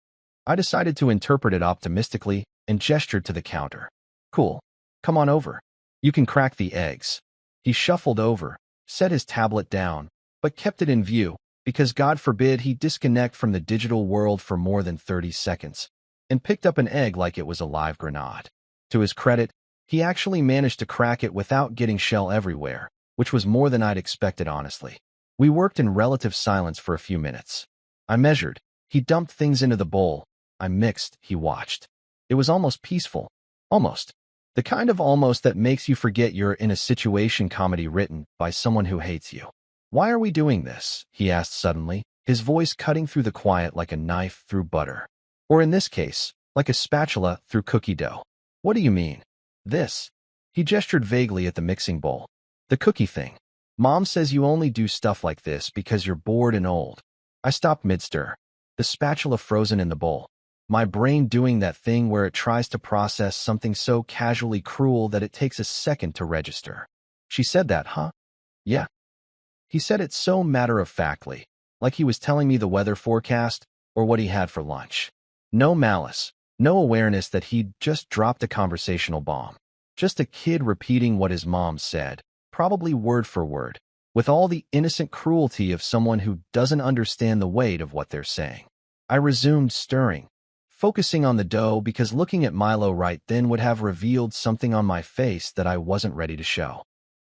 I decided to interpret it optimistically and gestured to the counter. "Cool. Come on over. You can crack the eggs." He shuffled over, set his tablet down, but kept it in view, because God forbid he disconnect from the digital world for more than 30 seconds, and picked up an egg like it was a live grenade. To his credit, he actually managed to crack it without getting shell everywhere, which was more than I'd expected, honestly. We worked in relative silence for a few minutes. I measured. He dumped things into the bowl. I mixed. He watched. It was almost peaceful. Almost. The kind of almost that makes you forget you're in a situation comedy written by someone who hates you. "Why are we doing this?" he asked suddenly, his voice cutting through the quiet like a knife through butter. Or in this case, like a spatula through cookie dough. "What do you mean?" "This." He gestured vaguely at the mixing bowl. "The cookie thing. Mom says you only do stuff like this because you're bored and old." I stopped mid-stir, the spatula frozen in the bowl, my brain doing that thing where it tries to process something so casually cruel that it takes a second to register. "She said that, huh?" "Yeah." He said it so matter-of-factly, like he was telling me the weather forecast or what he had for lunch. No malice, no awareness that he'd just dropped a conversational bomb. Just a kid repeating what his mom said, probably word for word, with all the innocent cruelty of someone who doesn't understand the weight of what they're saying. I resumed stirring, focusing on the dough because looking at Milo right then would have revealed something on my face that I wasn't ready to show.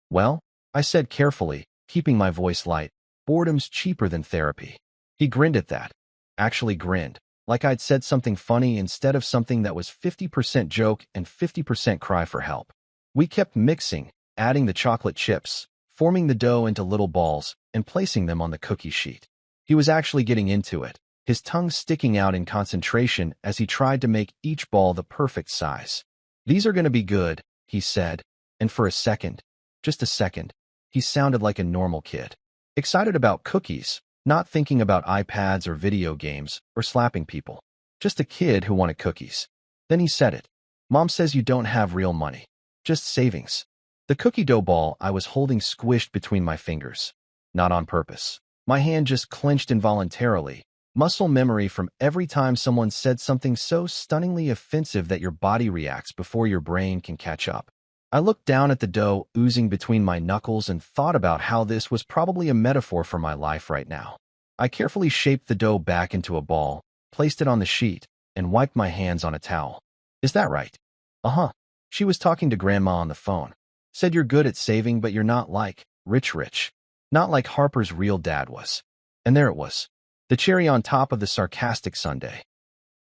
"Well," I said carefully, keeping my voice light, "boredom's cheaper than therapy." He grinned at that. Actually grinned, like I'd said something funny instead of something that was 50% joke and 50% cry for help. We kept mixing, adding the chocolate chips, forming the dough into little balls, and placing them on the cookie sheet. He was actually getting into it, his tongue sticking out in concentration as he tried to make each ball the perfect size. "These are going to be good," he said, and for a second, just a second, he sounded like a normal kid. Excited about cookies, not thinking about iPads or video games or slapping people. Just a kid who wanted cookies. Then he said it. "Mom says you don't have real money. Just savings." The cookie dough ball I was holding squished between my fingers. Not on purpose. My hand just clenched involuntarily. Muscle memory from every time someone said something so stunningly offensive that your body reacts before your brain can catch up. I looked down at the dough oozing between my knuckles and thought about how this was probably a metaphor for my life right now. I carefully shaped the dough back into a ball, placed it on the sheet, and wiped my hands on a towel. "Is that right?" "Uh-huh." She was talking to Grandma on the phone. "Said you're good at saving, but you're not like rich. Not like Harper's real dad was." And there it was, the cherry on top of the sarcastic sundae.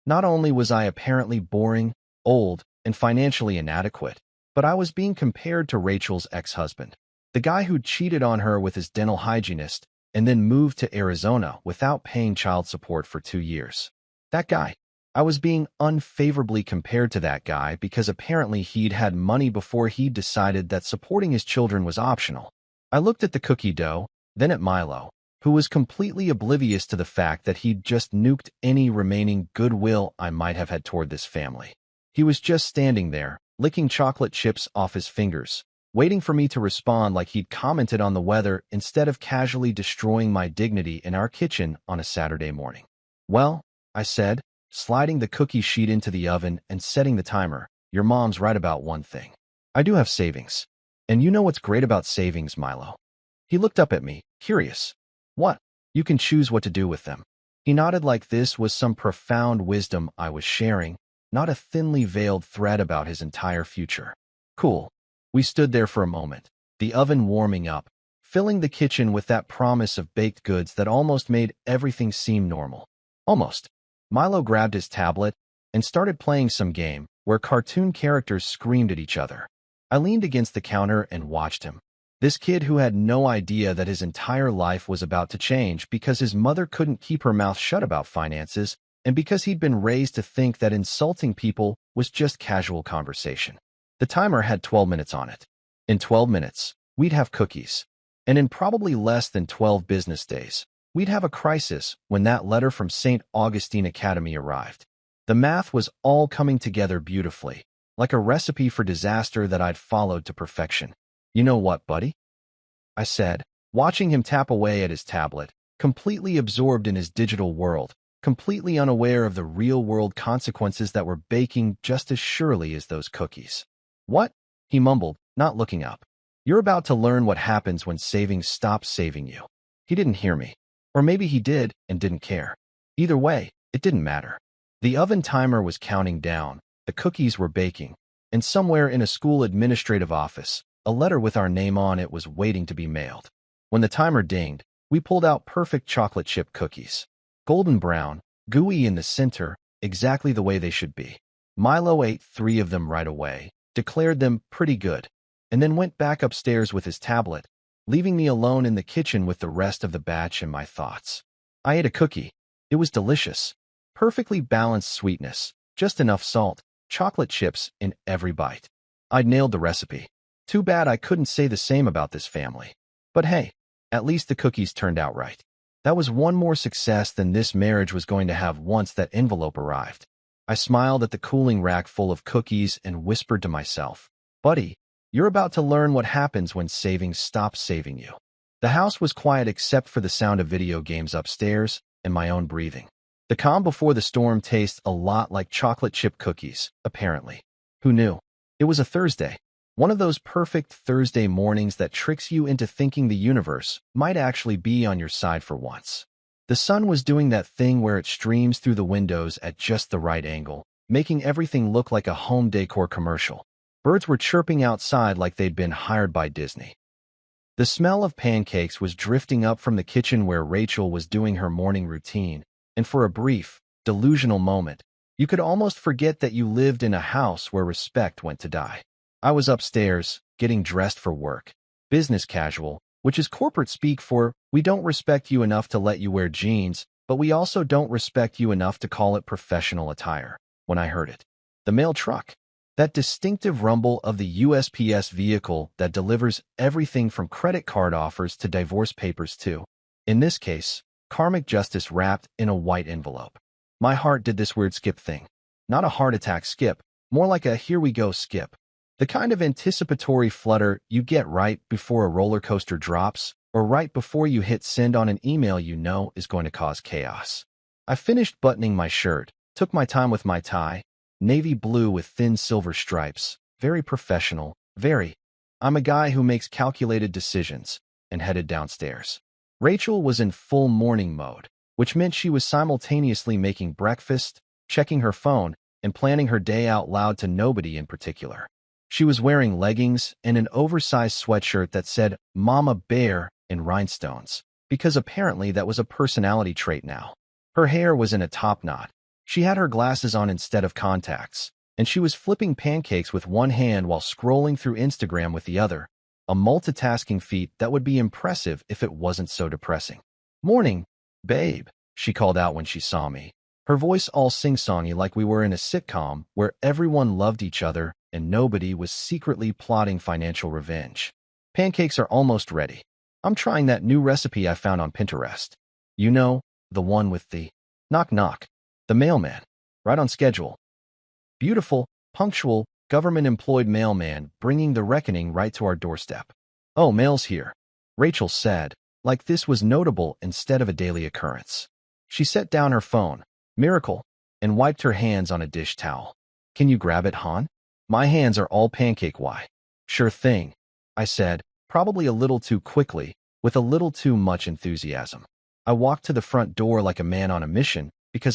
Not only was I apparently boring, old, and financially inadequate, but I was being compared to Rachel's ex-husband, the guy who'd cheated on her with his dental hygienist and then moved to Arizona without paying child support for 2 years. That guy. I was being unfavorably compared to that guy because apparently he'd had money before he'd decided that supporting his children was optional. I looked at the cookie dough, then at Milo, who was completely oblivious to the fact that he'd just nuked any remaining goodwill I might have had toward this family. He was just standing there, licking chocolate chips off his fingers, waiting for me to respond like he'd commented on the weather instead of casually destroying my dignity in our kitchen on a Saturday morning. "Well," I said, sliding the cookie sheet into the oven and setting the timer, "your mom's right about one thing. I do have savings. And you know what's great about savings, Milo?" He looked up at me, curious. "What? You can choose what to do with them." He nodded like this was some profound wisdom I was sharing, not a thinly veiled thread about his entire future. Cool. We stood there for a moment, the oven warming up, filling the kitchen with that promise of baked goods that almost made everything seem normal. Almost. Milo grabbed his tablet and started playing some game where cartoon characters screamed at each other. I leaned against the counter and watched him. This kid who had no idea that his entire life was about to change because his mother couldn't keep her mouth shut about finances and because he'd been raised to think that insulting people was just casual conversation. The timer had 12 minutes on it. In 12 minutes, we'd have cookies. And in probably less than 12 business days, we'd have a crisis when that letter from St. Augustine Academy arrived. The math was all coming together beautifully, like a recipe for disaster that I'd followed to perfection. "You know what, buddy?" I said, watching him tap away at his tablet, completely absorbed in his digital world, completely unaware of the real-world consequences that were baking just as surely as those cookies. "What?" he mumbled, not looking up. "You're about to learn what happens when savings stops saving you." He didn't hear me. Or maybe he did and didn't care. Either way, it didn't matter. The oven timer was counting down, the cookies were baking, and somewhere in a school administrative office, a letter with our name on it was waiting to be mailed. When the timer dinged, we pulled out perfect chocolate chip cookies. Golden brown, gooey in the center, exactly the way they should be. Milo ate 3 of them right away, declared them pretty good, and then went back upstairs with his tablet, leaving me alone in the kitchen with the rest of the batch and my thoughts. I ate a cookie. It was delicious. Perfectly balanced sweetness, just enough salt, chocolate chips in every bite. I'd nailed the recipe. Too bad I couldn't say the same about this family. But hey, at least the cookies turned out right. That was one more success than this marriage was going to have once that envelope arrived. I smiled at the cooling rack full of cookies and whispered to myself, "Buddy, you're about to learn what happens when savings stops saving you." The house was quiet except for the sound of video games upstairs and my own breathing. The calm before the storm tastes a lot like chocolate chip cookies, apparently. Who knew? It was a Thursday. One of those perfect Thursday mornings that tricks you into thinking the universe might actually be on your side for once. The sun was doing that thing where it streams through the windows at just the right angle, making everything look like a home decor commercial. Birds were chirping outside like they'd been hired by Disney. The smell of pancakes was drifting up from the kitchen where Rachel was doing her morning routine, and for a brief, delusional moment, you could almost forget that you lived in a house where respect went to die. I was upstairs, getting dressed for work. Business casual, which is corporate speak for, we don't respect you enough to let you wear jeans, but we also don't respect you enough to call it professional attire, when I heard it. The mail truck. That distinctive rumble of the USPS vehicle that delivers everything from credit card offers to divorce papers too. In this case, karmic justice wrapped in a white envelope. My heart did this weird skip thing. Not a heart attack skip, more like a here we go skip. The kind of anticipatory flutter you get right before a roller coaster drops, or right before you hit send on an email you know is going to cause chaos. I finished buttoning my shirt, took my time with my tie, navy blue with thin silver stripes, very professional, very. I'm a guy who makes calculated decisions, and headed downstairs. Rachel was in full morning mode, which meant she was simultaneously making breakfast, checking her phone, and planning her day out loud to nobody in particular. She was wearing leggings and an oversized sweatshirt that said Mama Bear in rhinestones, because apparently that was a personality trait now. Her hair was in a top knot. She had her glasses on instead of contacts, and she was flipping pancakes with one hand while scrolling through Instagram with the other, a multitasking feat that would be impressive if it wasn't so depressing. "Morning, babe," she called out when she saw me. Her voice all sing-songy like we were in a sitcom where everyone loved each other and nobody was secretly plotting financial revenge. Pancakes are almost ready. I'm trying that new recipe I found on Pinterest. You know, the one with the knock knock, the mailman, right on schedule. Beautiful, punctual, government-employed mailman bringing the reckoning right to our doorstep. Oh, mail's here, Rachel said, like this was notable instead of a daily occurrence. She set down her phone, miracle, and wiped her hands on a dish towel. Can you grab it, hon? My hands are all pancake. Why? Sure thing, I said, probably a little too quickly, with a little too much enthusiasm. I walked to the front door like a man on a mission because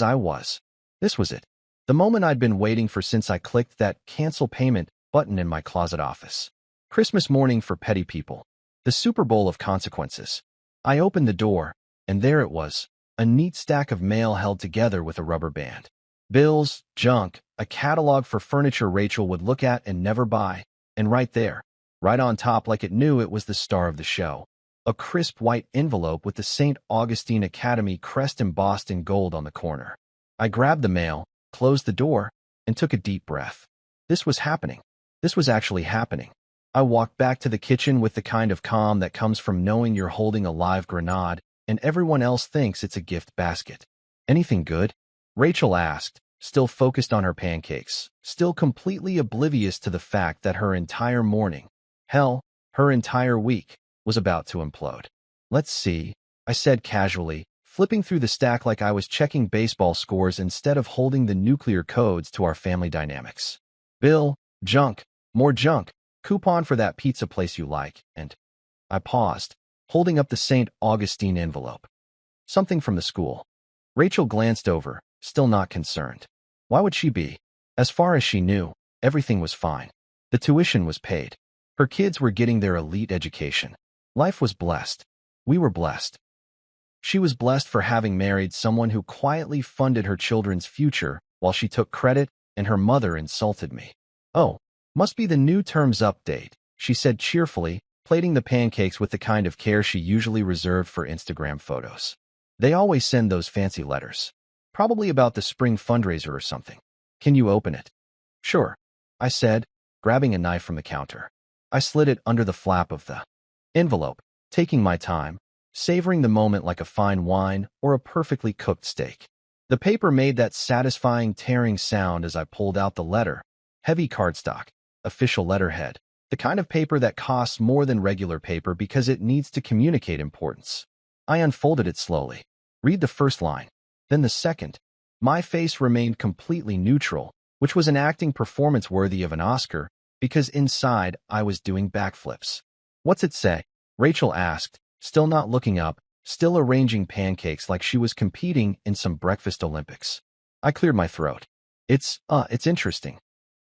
this was it. The moment I'd been waiting for since I clicked that cancel payment button in my closet office. Christmas morning for petty people. The Super Bowl of consequences. I opened the door, and there it was, a neat stack of mail held together with a rubber band. Bills, junk, a catalog for furniture Rachel would look at and never buy, and right there, right on top like it knew it was the star of the show, a crisp white envelope with the St. Augustine Academy crest embossed in gold on the corner. I grabbed the mail, closed the door, and took a deep breath. This was happening. This was actually happening. I walked back to the kitchen with the kind of calm that comes from knowing you're holding a live grenade and everyone else thinks it's a gift basket. Anything good? Rachel asked, still focused on her pancakes, still completely oblivious to the fact that her entire morning, hell, her entire week, was about to implode. Let's see, I said casually, flipping through the stack like I was checking baseball scores instead of holding the nuclear codes to our family dynamics. Bill, junk, more junk, coupon for that pizza place you like, and I paused, holding up the St. Augustine envelope. Something from the school. Rachel glanced over, still not concerned. Why would she be? As far as she knew, everything was fine. The tuition was paid. Her kids were getting their elite education. Life was blessed. We were blessed. She was blessed for having married someone who quietly funded her children's future while she took credit, and her mother insulted me. Oh, must be the new terms update, she said cheerfully, plating the pancakes with the kind of care she usually reserved for Instagram photos. They always send those fancy letters. Probably about the spring fundraiser or something. Can you open it? Sure, I said, grabbing a knife from the counter. I slid it under the flap of the envelope, taking my time, savoring the moment like a fine wine or a perfectly cooked steak. The paper made that satisfying tearing sound as I pulled out the letter. Heavy cardstock, official letterhead, the kind of paper that costs more than regular paper because it needs to communicate importance. I unfolded it slowly. Read the first line, then the second. My face remained completely neutral, which was an acting performance worthy of an Oscar, because inside I was doing backflips. What's it say? Rachel asked, still not looking up, still arranging pancakes like she was competing in some breakfast Olympics. I cleared my throat. It's interesting.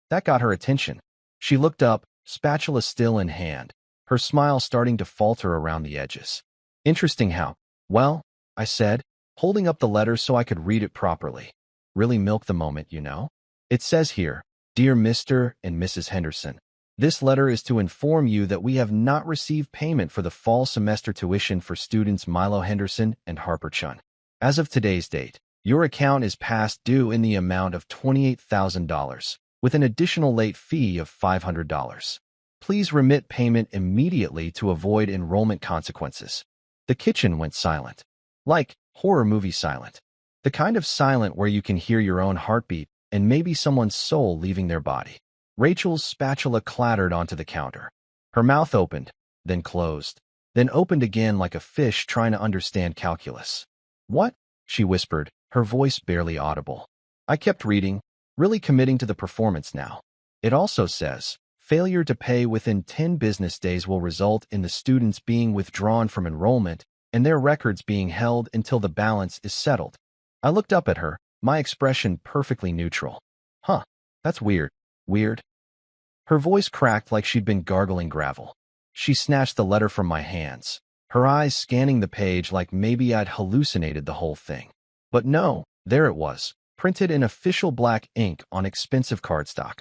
That got her attention. She looked up, spatula still in hand, her smile starting to falter around the edges. Interesting how? Well, I said, holding up the letter so I could read it properly. Really milk the moment, you know? It says here, Dear Mr. and Mrs. Henderson, this letter is to inform you that we have not received payment for the fall semester tuition for students Milo Henderson and Harper Chun. As of today's date, your account is past due in the amount of $28,000, with an additional late fee of $500. Please remit payment immediately to avoid enrollment consequences. The kitchen went silent. Like horror movie silent. The kind of silent where you can hear your own heartbeat and maybe someone's soul leaving their body. Rachel's spatula clattered onto the counter. Her mouth opened, then closed, then opened again like a fish trying to understand calculus. What? She whispered, her voice barely audible. I kept reading, really committing to the performance now. It also says, failure to pay within 10 business days will result in the students being withdrawn from enrollment and their records being held until the balance is settled. I looked up at her, my expression perfectly neutral. Huh, that's weird. Weird? Her voice cracked like she'd been gargling gravel. She snatched the letter from my hands, her eyes scanning the page like maybe I'd hallucinated the whole thing. But no, there it was, printed in official black ink on expensive cardstock.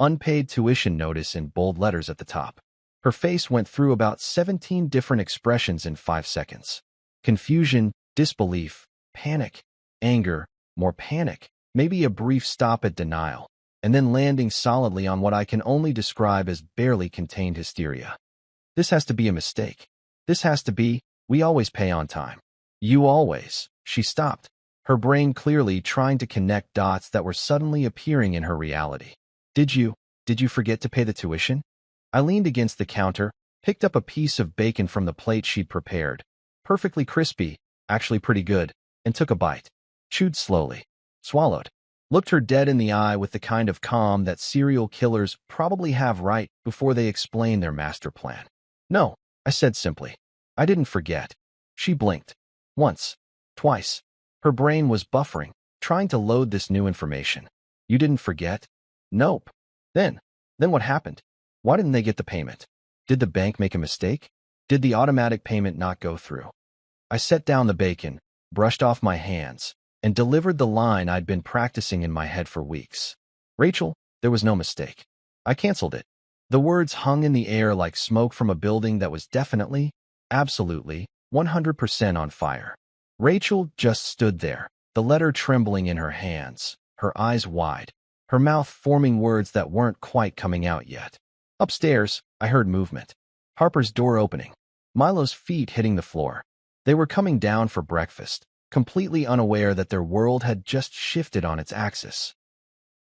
Unpaid tuition notice in bold letters at the top. Her face went through about 17 different expressions in 5 seconds. Confusion, disbelief, panic, anger, more panic, maybe a brief stop at denial, and then landing solidly on what I can only describe as barely contained hysteria. This has to be a mistake. This has to be, we always pay on time. You always. She stopped, her brain clearly trying to connect dots that were suddenly appearing in her reality. Did you forget to pay the tuition? I leaned against the counter, picked up a piece of bacon from the plate she'd prepared, perfectly crispy, actually pretty good, and took a bite. Chewed slowly. Swallowed. Looked her dead in the eye with the kind of calm that serial killers probably have right before they explain their master plan. No, I said simply. I didn't forget. She blinked. Once. Twice. Her brain was buffering, trying to load this new information. You didn't forget? Nope. Then what happened? Why didn't they get the payment? Did the bank make a mistake? Did the automatic payment not go through? I set down the bacon, brushed off my hands, and delivered the line I'd been practicing in my head for weeks. Rachel, there was no mistake. I canceled it. The words hung in the air like smoke from a building that was definitely, absolutely, 100% on fire. Rachel just stood there, the letter trembling in her hands, her eyes wide, her mouth forming words that weren't quite coming out yet. Upstairs, I heard movement. Harper's door opening. Milo's feet hitting the floor. They were coming down for breakfast, completely unaware that their world had just shifted on its axis.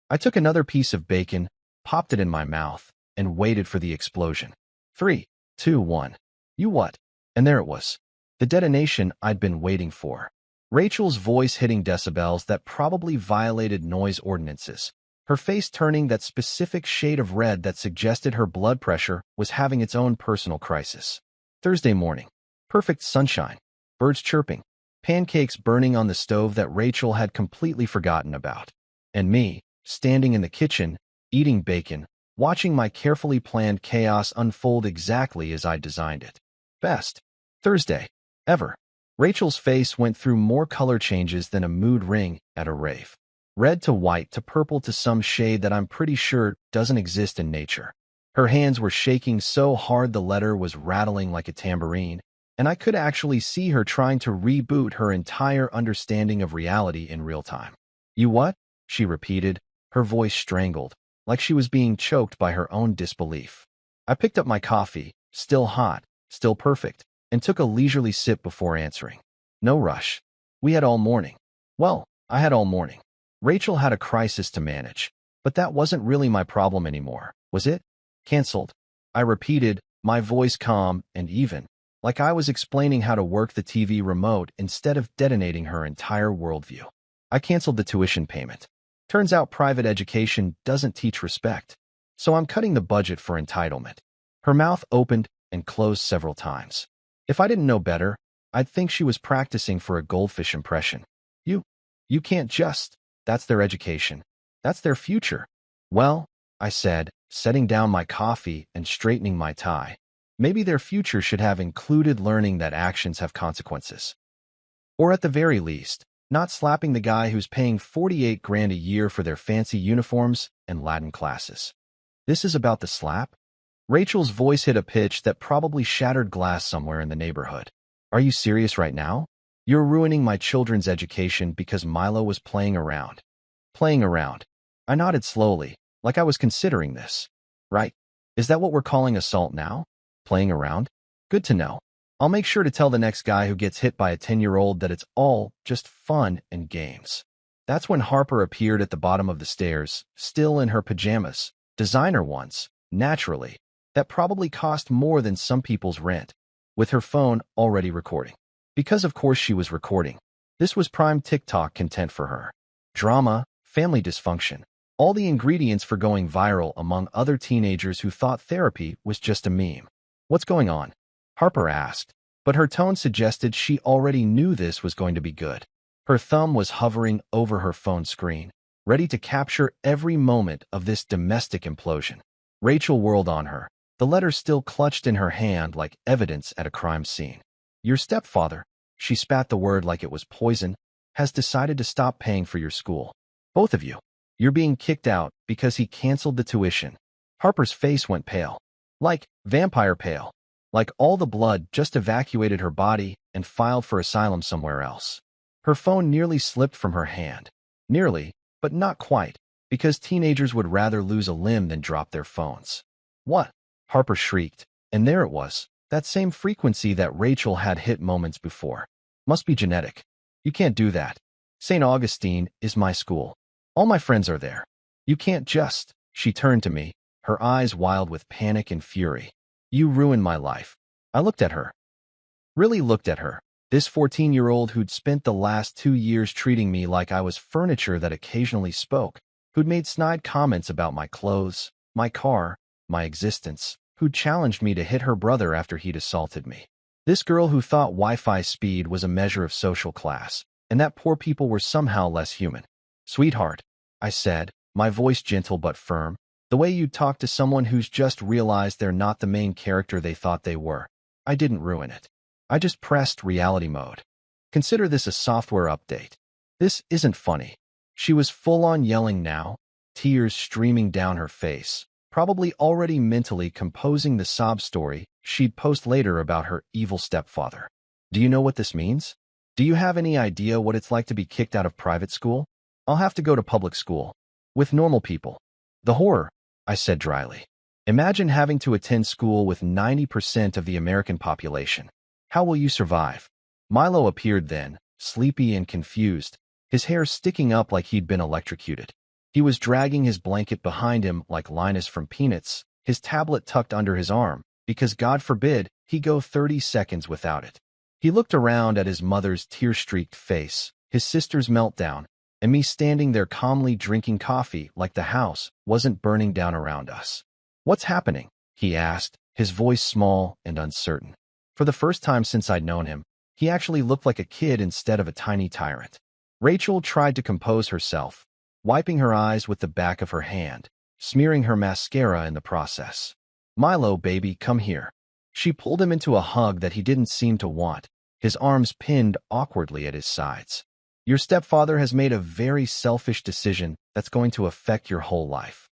I took another piece of bacon, popped it in my mouth, and waited for the explosion. 3, 2, 1. You what? And there it was. The detonation I'd been waiting for. Rachel's voice hitting decibels that probably violated noise ordinances, her face turning that specific shade of red that suggested her blood pressure was having its own personal crisis. Thursday morning. Perfect sunshine. Birds chirping. Pancakes burning on the stove that Rachel had completely forgotten about. And me, standing in the kitchen, eating bacon, watching my carefully planned chaos unfold exactly as I designed it. Best Thursday ever. Rachel's face went through more color changes than a mood ring at a rave. Red to white to purple to some shade that I'm pretty sure doesn't exist in nature. Her hands were shaking so hard the letter was rattling like a tambourine, and I could actually see her trying to reboot her entire understanding of reality in real time. You what? She repeated, her voice strangled, like she was being choked by her own disbelief. I picked up my coffee, still hot, still perfect, and took a leisurely sip before answering. No rush. We had all morning. Well, I had all morning. Rachel had a crisis to manage, but that wasn't really my problem anymore, was it? Cancelled. I repeated, my voice calm and even, like I was explaining how to work the TV remote instead of detonating her entire worldview. I canceled the tuition payment. Turns out private education doesn't teach respect, so I'm cutting the budget for entitlement. Her mouth opened and closed several times. If I didn't know better, I'd think she was practicing for a goldfish impression. You can't just. That's their education. That's their future. Well, I said, setting down my coffee and straightening my tie. Maybe their future should have included learning that actions have consequences. Or at the very least, not slapping the guy who's paying 48 grand a year for their fancy uniforms and Latin classes. This is about the slap? Rachel's voice hit a pitch that probably shattered glass somewhere in the neighborhood. Are you serious right now? You're ruining my children's education because Milo was playing around. Playing around. I nodded slowly, like I was considering this. Right? Is that what we're calling assault now? Playing around? Good to know. I'll make sure to tell the next guy who gets hit by a 10-year-old that it's all just fun and games. That's when Harper appeared at the bottom of the stairs, still in her pajamas, designer ones, naturally, that probably cost more than some people's rent, with her phone already recording. Because of course she was recording. This was prime TikTok content for her. Drama, family dysfunction, all the ingredients for going viral among other teenagers who thought therapy was just a meme. What's going on? Harper asked, but her tone suggested she already knew this was going to be good. Her thumb was hovering over her phone screen, ready to capture every moment of this domestic implosion. Rachel whirled on her, the letter still clutched in her hand like evidence at a crime scene. Your stepfather, she spat the word like it was poison, has decided to stop paying for your school. Both of you. You're being kicked out because he canceled the tuition. Harper's face went pale. Like vampire pale. Like all the blood just evacuated her body and filed for asylum somewhere else. Her phone nearly slipped from her hand, Nearly, but not quite, because teenagers would rather lose a limb than drop their phones. What? Harper shrieked, and there it was, that same frequency that Rachel had hit moments before. Must be genetic. You can't do that. St. Augustine is my school. All my friends are there. You can't just. She turned to me, her eyes wild with panic and fury. You ruined my life. I looked at her. Really looked at her. This 14-year-old who'd spent the last 2 years treating me like I was furniture that occasionally spoke, who'd made snide comments about my clothes, my car, my existence, who'd challenged me to hit her brother after he'd assaulted me. This girl who thought Wi-Fi speed was a measure of social class, and that poor people were somehow less human. Sweetheart, I said, my voice gentle but firm, the way you'd talk to someone who's just realized they're not the main character they thought they were. I didn't ruin it. I just pressed reality mode. Consider this a software update. This isn't funny. She was full-on yelling now, tears streaming down her face, probably already mentally composing the sob story she'd post later about her evil stepfather. Do you know what this means? Do you have any idea what it's like to be kicked out of private school? I'll have to go to public school. With normal people. The horror, I said dryly. Imagine having to attend school with 90% of the American population. How will you survive? Milo appeared then, sleepy and confused, his hair sticking up like he'd been electrocuted. He was dragging his blanket behind him like Linus from Peanuts, his tablet tucked under his arm, because God forbid he go 30 seconds without it. He looked around at his mother's tear-streaked face, his sister's meltdown, and me standing there calmly drinking coffee like the house wasn't burning down around us. What's happening? He asked, his voice small and uncertain. For the first time since I'd known him, he actually looked like a kid instead of a tiny tyrant. Rachel tried to compose herself, wiping her eyes with the back of her hand, smearing her mascara in the process. Milo, baby, come here. She pulled him into a hug that he didn't seem to want, his arms pinned awkwardly at his sides. Your stepfather has made a very selfish decision that's going to affect your whole life.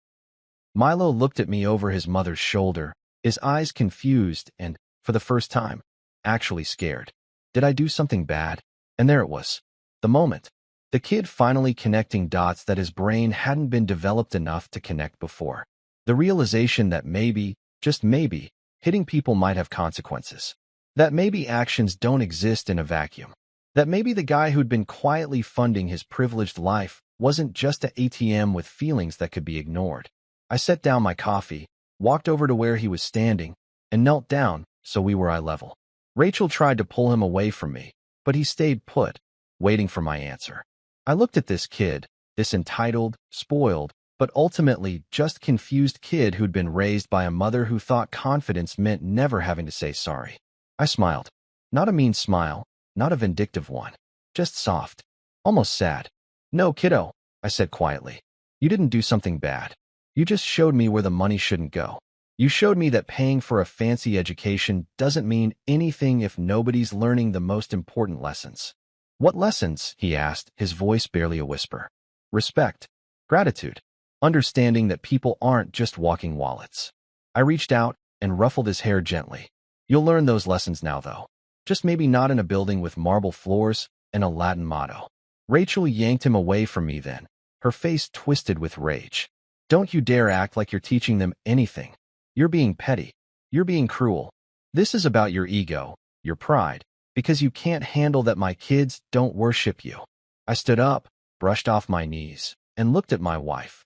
Milo looked at me over his mother's shoulder, his eyes confused and, for the first time, actually scared. Did I do something bad? And there it was. The moment. The kid finally connecting dots that his brain hadn't been developed enough to connect before. The realization that maybe, just maybe, hitting people might have consequences. That maybe actions don't exist in a vacuum. That maybe the guy who'd been quietly funding his privileged life wasn't just an ATM with feelings that could be ignored. I set down my coffee, walked over to where he was standing, and knelt down so we were eye level. Rachel tried to pull him away from me, but he stayed put, waiting for my answer. I looked at this kid, this entitled, spoiled, but ultimately just confused kid who'd been raised by a mother who thought confidence meant never having to say sorry. I smiled. Not a mean smile, not a vindictive one. Just soft. Almost sad. No, kiddo, I said quietly. You didn't do something bad. You just showed me where the money shouldn't go. You showed me that paying for a fancy education doesn't mean anything if nobody's learning the most important lessons. What lessons? He asked, his voice barely a whisper. Respect. Gratitude. Understanding that people aren't just walking wallets. I reached out and ruffled his hair gently. You'll learn those lessons now, though. Just maybe not in a building with marble floors and a Latin motto. Rachel yanked him away from me then, her face twisted with rage. Don't you dare act like you're teaching them anything. You're being petty. You're being cruel. This is about your ego, your pride, because you can't handle that my kids don't worship you. I stood up, brushed off my knees, and looked at my wife.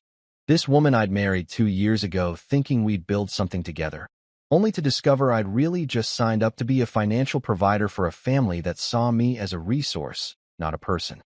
This woman I'd married 2 years ago thinking we'd build something together, only to discover I'd really just signed up to be a financial provider for a family that saw me as a resource, not a person.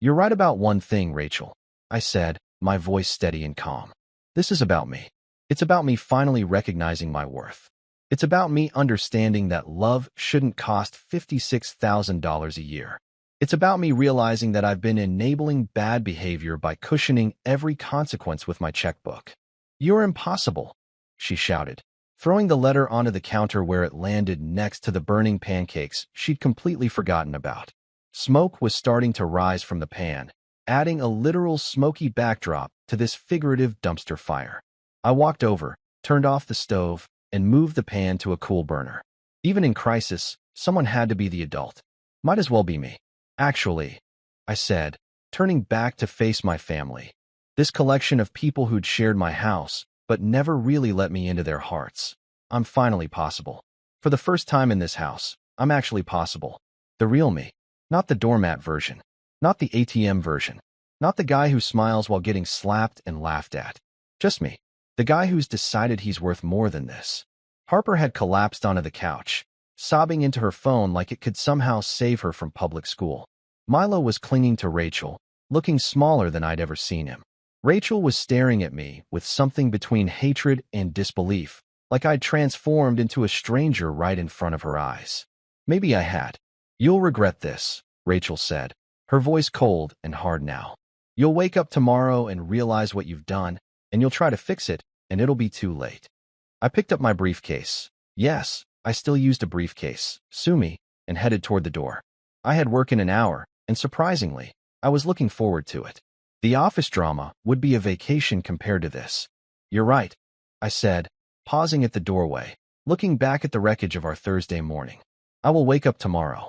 You're right about one thing, Rachel, I said, my voice steady and calm. This is about me. It's about me finally recognizing my worth. It's about me understanding that love shouldn't cost $56,000 a year. It's about me realizing that I've been enabling bad behavior by cushioning every consequence with my checkbook. You're impossible, she shouted, throwing the letter onto the counter where it landed next to the burning pancakes she'd completely forgotten about. Smoke was starting to rise from the pan, adding a literal smoky backdrop to this figurative dumpster fire. I walked over, turned off the stove, and moved the pan to a cool burner. Even in crisis, someone had to be the adult. Might as well be me. Actually, I said, turning back to face my family. This collection of people who'd shared my house, but never really let me into their hearts. I'm finally possible. For the first time in this house, I'm actually possible. The real me. Not the doormat version. Not the ATM version. Not the guy who smiles while getting slapped and laughed at. Just me. The guy who's decided he's worth more than this. Harper had collapsed onto the couch, sobbing into her phone like it could somehow save her from public school. Milo was clinging to Rachel, looking smaller than I'd ever seen him. Rachel was staring at me with something between hatred and disbelief, like I'd transformed into a stranger right in front of her eyes. Maybe I had. "You'll regret this," Rachel said, her voice cold and hard now. "You'll wake up tomorrow and realize what you've done, and you'll try to fix it, and it'll be too late." I picked up my briefcase. Yes, I still used a briefcase. Sue me, and headed toward the door. I had work in an hour, and surprisingly, I was looking forward to it. The office drama would be a vacation compared to this. "You're right," I said, pausing at the doorway, looking back at the wreckage of our Thursday morning. "I will wake up tomorrow,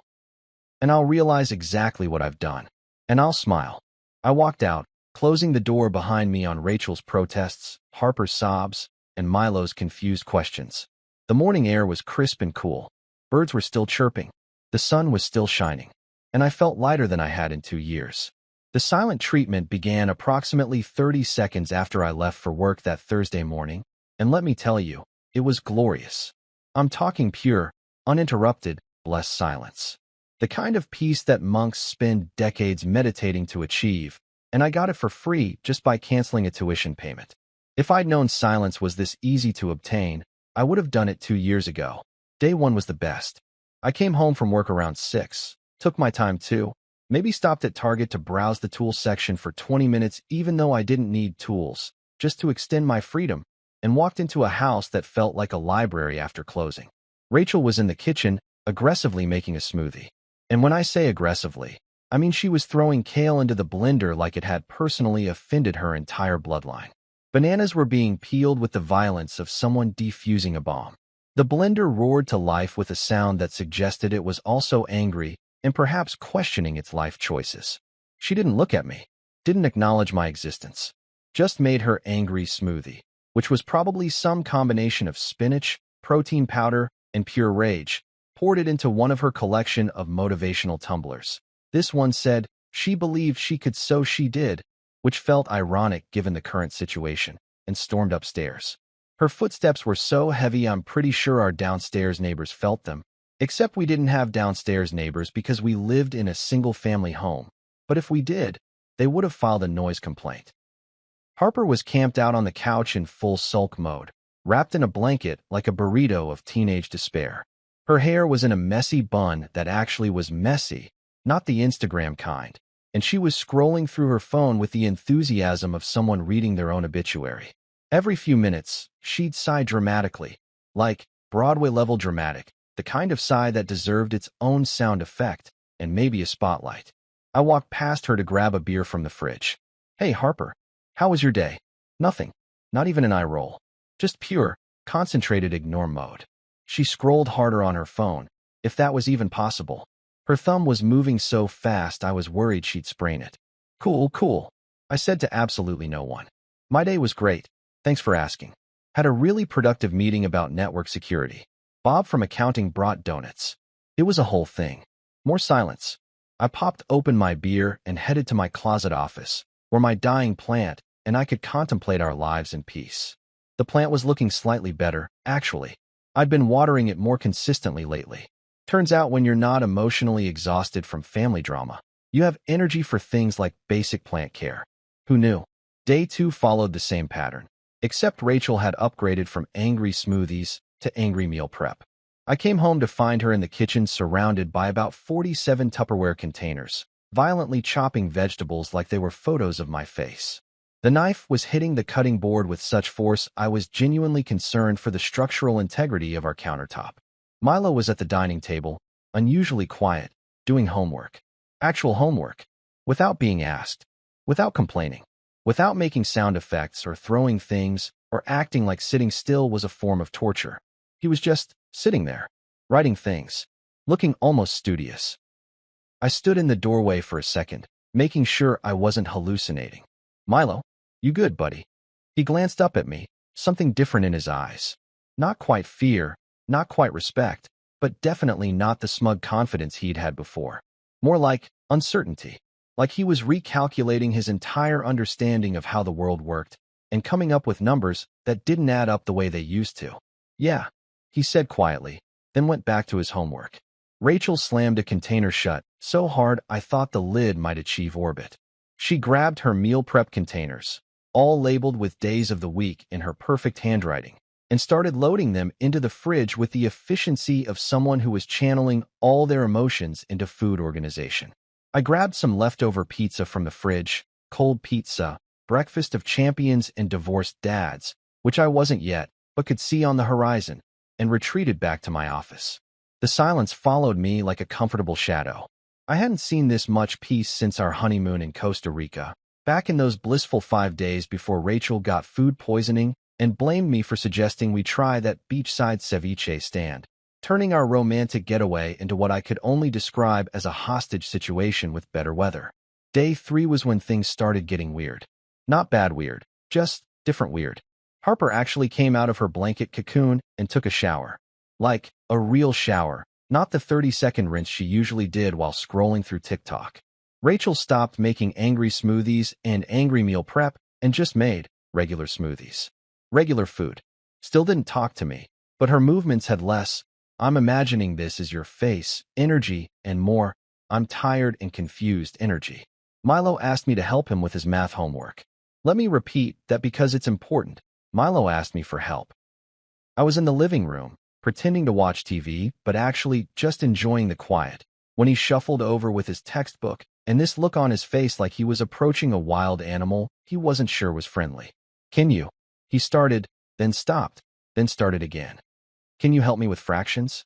and I'll realize exactly what I've done, and I'll smile." I walked out, closing the door behind me on Rachel's protests, Harper's sobs, and Milo's confused questions. The morning air was crisp and cool. Birds were still chirping. The sun was still shining, and I felt lighter than I had in 2 years. The silent treatment began approximately 30 seconds after I left for work that Thursday morning, and let me tell you, it was glorious. I'm talking pure, uninterrupted, blessed silence. The kind of peace that monks spend decades meditating to achieve, and I got it for free just by canceling a tuition payment. If I'd known silence was this easy to obtain, I would have done it 2 years ago. Day 1 was the best. I came home from work around 6, took my time too, maybe stopped at Target to browse the tools section for 20 minutes even though I didn't need tools, just to extend my freedom, and walked into a house that felt like a library after closing. Rachel was in the kitchen, aggressively making a smoothie. And when I say aggressively, I mean she was throwing kale into the blender like it had personally offended her entire bloodline. Bananas were being peeled with the violence of someone defusing a bomb. The blender roared to life with a sound that suggested it was also angry and perhaps questioning its life choices. She didn't look at me, didn't acknowledge my existence, just made her angry smoothie, which was probably some combination of spinach, protein powder, and pure rage, poured it into one of her collection of motivational tumblers. This one said she believed she could, so she did, which felt ironic given the current situation, and stormed upstairs. Her footsteps were so heavy I'm pretty sure our downstairs neighbors felt them, except we didn't have downstairs neighbors because we lived in a single-family home. But if we did, they would have filed a noise complaint. Harper was camped out on the couch in full sulk mode, wrapped in a blanket like a burrito of teenage despair. Her hair was in a messy bun that actually was messy, not the Instagram kind, and she was scrolling through her phone with the enthusiasm of someone reading their own obituary. Every few minutes, she'd sigh dramatically, like Broadway-level dramatic, the kind of sigh that deserved its own sound effect and maybe a spotlight. I walked past her to grab a beer from the fridge. "Hey, Harper, how was your day?" "Nothing." Not even an eye roll. Just pure, concentrated ignore mode. She scrolled harder on her phone, if that was even possible. Her thumb was moving so fast I was worried she'd sprain it. Cool, I said to absolutely no one. "My day was great. Thanks for asking. Had a really productive meeting about network security. Bob from accounting brought donuts. It was a whole thing." More silence. I popped open my beer and headed to my closet office, where my dying plant and I could contemplate our lives in peace. The plant was looking slightly better, actually. I'd been watering it more consistently lately. Turns out when you're not emotionally exhausted from family drama, you have energy for things like basic plant care. Who knew? Day 2 followed the same pattern, except Rachel had upgraded from angry smoothies to angry meal prep. I came home to find her in the kitchen surrounded by about 47 Tupperware containers, violently chopping vegetables like they were photos of my face. The knife was hitting the cutting board with such force I was genuinely concerned for the structural integrity of our countertop. Milo was at the dining table, unusually quiet, doing homework. Actual homework. Without being asked. Without complaining. Without making sound effects or throwing things or acting like sitting still was a form of torture. He was just sitting there, writing things, looking almost studious. I stood in the doorway for a second, making sure I wasn't hallucinating. Milo, you good, buddy? He glanced up at me, something different in his eyes. Not quite fear, not quite respect, but definitely not the smug confidence he'd had before. More like uncertainty, like he was recalculating his entire understanding of how the world worked and coming up with numbers that didn't add up the way they used to. Yeah, he said quietly, then went back to his homework. Rachel slammed a container shut so hard I thought the lid might achieve orbit. She grabbed her meal prep containers, all labeled with days of the week in her perfect handwriting, and started loading them into the fridge with the efficiency of someone who was channeling all their emotions into food organization. I grabbed some leftover pizza from the fridge, cold pizza, breakfast of champions and divorced dads, which I wasn't yet, but could see on the horizon, and retreated back to my office. The silence followed me like a comfortable shadow. I hadn't seen this much peace since our honeymoon in Costa Rica, back in those blissful 5 days before Rachel got food poisoning and blamed me for suggesting we try that beachside ceviche stand, turning our romantic getaway into what I could only describe as a hostage situation with better weather. Day 3 was when things started getting weird. Not bad weird, just different weird. Harper actually came out of her blanket cocoon and took a shower. Like, a real shower, not the 30-second rinse she usually did while scrolling through TikTok. Rachel stopped making angry smoothies and angry meal prep and just made regular smoothies. Regular food. Still didn't talk to me, but her movements had less, "I'm imagining this as your face," energy, and more, "I'm tired and confused" energy. Milo asked me to help him with his math homework. Let me repeat that because it's important. Milo asked me for help. I was in the living room, pretending to watch TV, but actually just enjoying the quiet, when he shuffled over with his textbook, and this look on his face like he was approaching a wild animal he wasn't sure was friendly. "Can you?" He started, then stopped, then started again. "Can you help me with fractions?"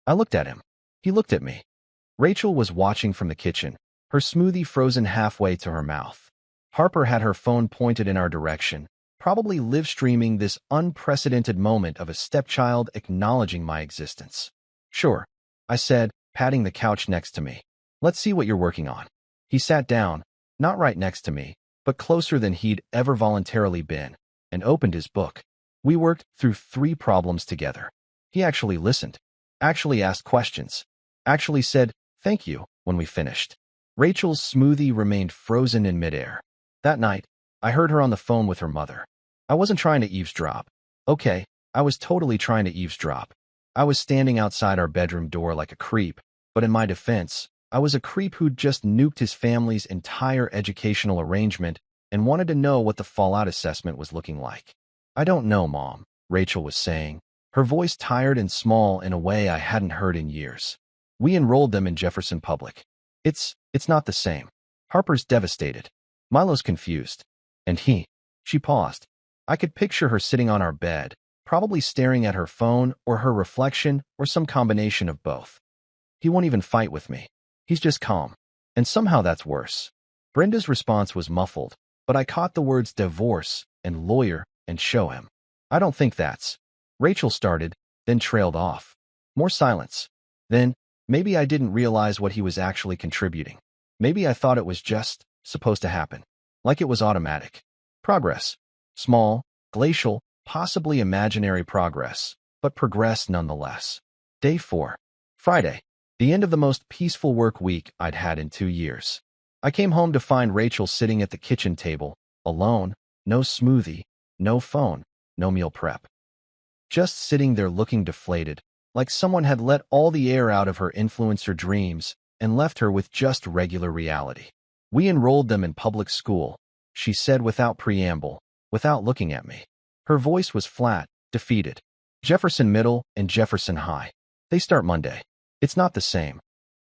I looked at him. He looked at me. Rachel was watching from the kitchen, her smoothie frozen halfway to her mouth. Harper had her phone pointed in our direction, probably live-streaming this unprecedented moment of a stepchild acknowledging my existence. "Sure," I said, patting the couch next to me. "Let's see what you're working on." He sat down, not right next to me, but closer than he'd ever voluntarily been, and opened his book. We worked through 3 problems together. He actually listened, actually asked questions, actually said, "Thank you," when we finished. Rachel's smoothie remained frozen in midair. That night, I heard her on the phone with her mother. I wasn't trying to eavesdrop. Okay, I was totally trying to eavesdrop. I was standing outside our bedroom door like a creep, but in my defense, I was a creep who'd just nuked his family's entire educational arrangement and wanted to know what the fallout assessment was looking like. "I don't know, Mom," Rachel was saying, her voice tired and small in a way I hadn't heard in years. "We enrolled them in Jefferson Public. It's not the same." Harper's devastated. Milo's confused. And she paused. I could picture her sitting on our bed, probably staring at her phone or her reflection or some combination of both. "He won't even fight with me. He's just calm. And somehow that's worse." Brenda's response was muffled, but I caught the words divorce and lawyer and show him. "I don't think that's." Rachel started, then trailed off. More silence. Then, maybe I didn't realize what he was actually contributing. Maybe I thought it was just supposed to happen. Like it was automatic. Progress. Small, glacial, possibly imaginary progress, but progress nonetheless. Day 4. Friday. The end of the most peaceful work week I'd had in 2 years. I came home to find Rachel sitting at the kitchen table, alone, no smoothie, no phone, no meal prep. Just sitting there looking deflated, like someone had let all the air out of her influencer dreams and left her with just regular reality. "We enrolled them in public school," she said without preamble, without looking at me. Her voice was flat, defeated. "Jefferson Middle and Jefferson High. They start Monday. It's not the same."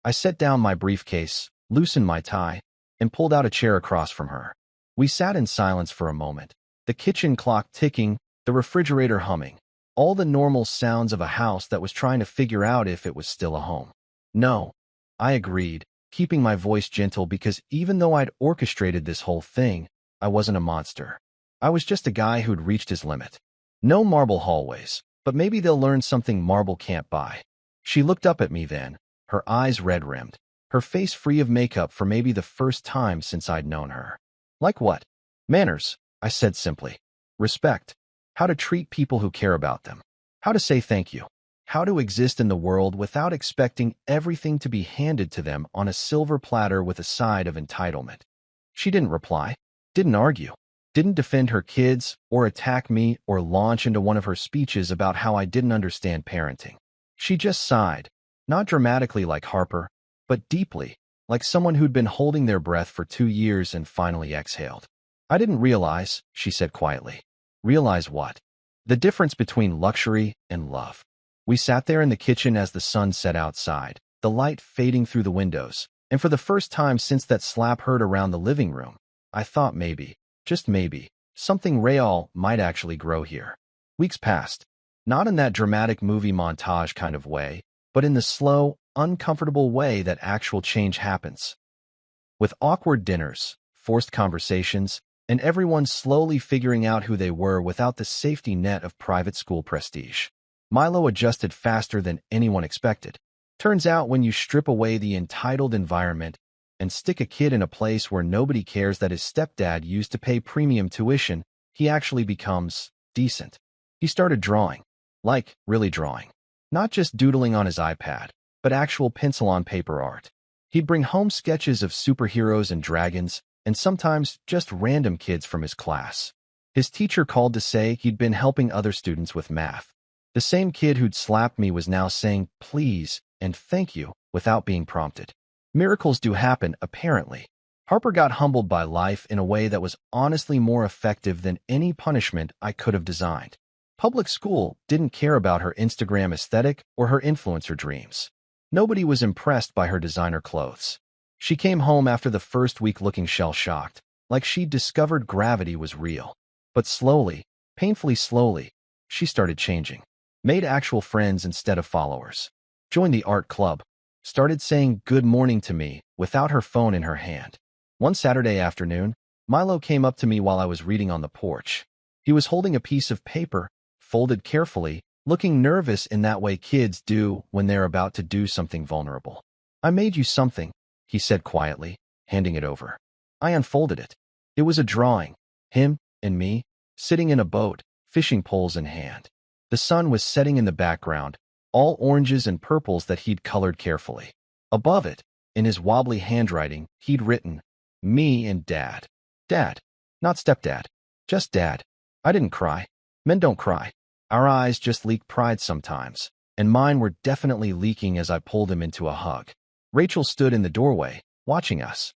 I set down my briefcase, loosened my tie, and pulled out a chair across from her. We sat in silence for a moment, the kitchen clock ticking, the refrigerator humming, all the normal sounds of a house that was trying to figure out if it was still a home. "No," I agreed, keeping my voice gentle because even though I'd orchestrated this whole thing, I wasn't a monster. I was just a guy who'd reached his limit. "No marble hallways, but maybe they'll learn something marble can't buy." She looked up at me then, her eyes red-rimmed. her face free of makeup for maybe the first time since I'd known her. Like what? Manners, I said simply. Respect. How to treat people who care about them. How to say thank you. How to exist in the world without expecting everything to be handed to them on a silver platter with a side of entitlement. She didn't reply, didn't argue, didn't defend her kids or attack me or launch into one of her speeches about how I didn't understand parenting. She just sighed, not dramatically like Harper, but deeply, like someone who'd been holding their breath for 2 years and finally exhaled. I didn't realize, she said quietly. Realize what? The difference between luxury and love. We sat there in the kitchen as the sun set outside, the light fading through the windows, and for the first time since that slap heard around the living room, I thought maybe, just maybe, something real might actually grow here. Weeks passed, not in that dramatic movie montage kind of way, but in the slow, uncomfortable way that actual change happens. With awkward dinners, forced conversations, and everyone slowly figuring out who they were without the safety net of private school prestige. Milo adjusted faster than anyone expected. Turns out when you strip away the entitled environment and stick a kid in a place where nobody cares that his stepdad used to pay premium tuition, he actually becomes decent. He started drawing. Like, really drawing. Not just doodling on his iPad, but actual pencil-on-paper art. He'd bring home sketches of superheroes and dragons, and sometimes just random kids from his class. His teacher called to say he'd been helping other students with math. The same kid who'd slapped me was now saying please and thank you without being prompted. Miracles do happen, apparently. Harper got humbled by life in a way that was honestly more effective than any punishment I could have designed. Public school didn't care about her Instagram aesthetic or her influencer dreams. Nobody was impressed by her designer clothes. She came home after the first week looking shell-shocked, like she'd discovered gravity was real. But slowly, painfully slowly, she started changing. Made actual friends instead of followers. Joined the art club. Started saying good morning to me without her phone in her hand. One Saturday afternoon, Milo came up to me while I was reading on the porch. He was holding a piece of paper, folded carefully, looking nervous in that way kids do when they're about to do something vulnerable. I made you something, he said quietly, handing it over. I unfolded it. It was a drawing. Him and me, sitting in a boat, fishing poles in hand. The sun was setting in the background, all oranges and purples that he'd colored carefully. Above it, in his wobbly handwriting, he'd written, me and Dad. Dad. Not stepdad. Just Dad. I didn't cry. Men don't cry. Our eyes just leak pride sometimes, and mine were definitely leaking as I pulled him into a hug. Rachel stood in the doorway, watching us.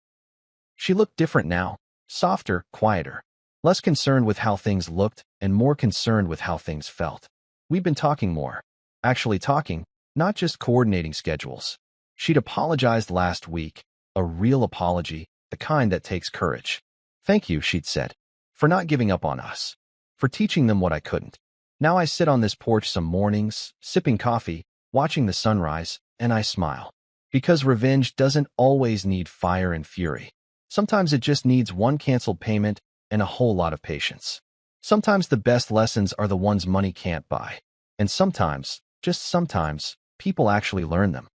She looked different now, softer, quieter, less concerned with how things looked and more concerned with how things felt. We'd been talking more. Actually talking, not just coordinating schedules. She'd apologized last week, a real apology, the kind that takes courage. Thank you, she'd said, for not giving up on us, for teaching them what I couldn't. Now I sit on this porch some mornings, sipping coffee, watching the sunrise, and I smile. Because revenge doesn't always need fire and fury. Sometimes it just needs one canceled payment and a whole lot of patience. Sometimes the best lessons are the ones money can't buy. And sometimes, just sometimes, people actually learn them.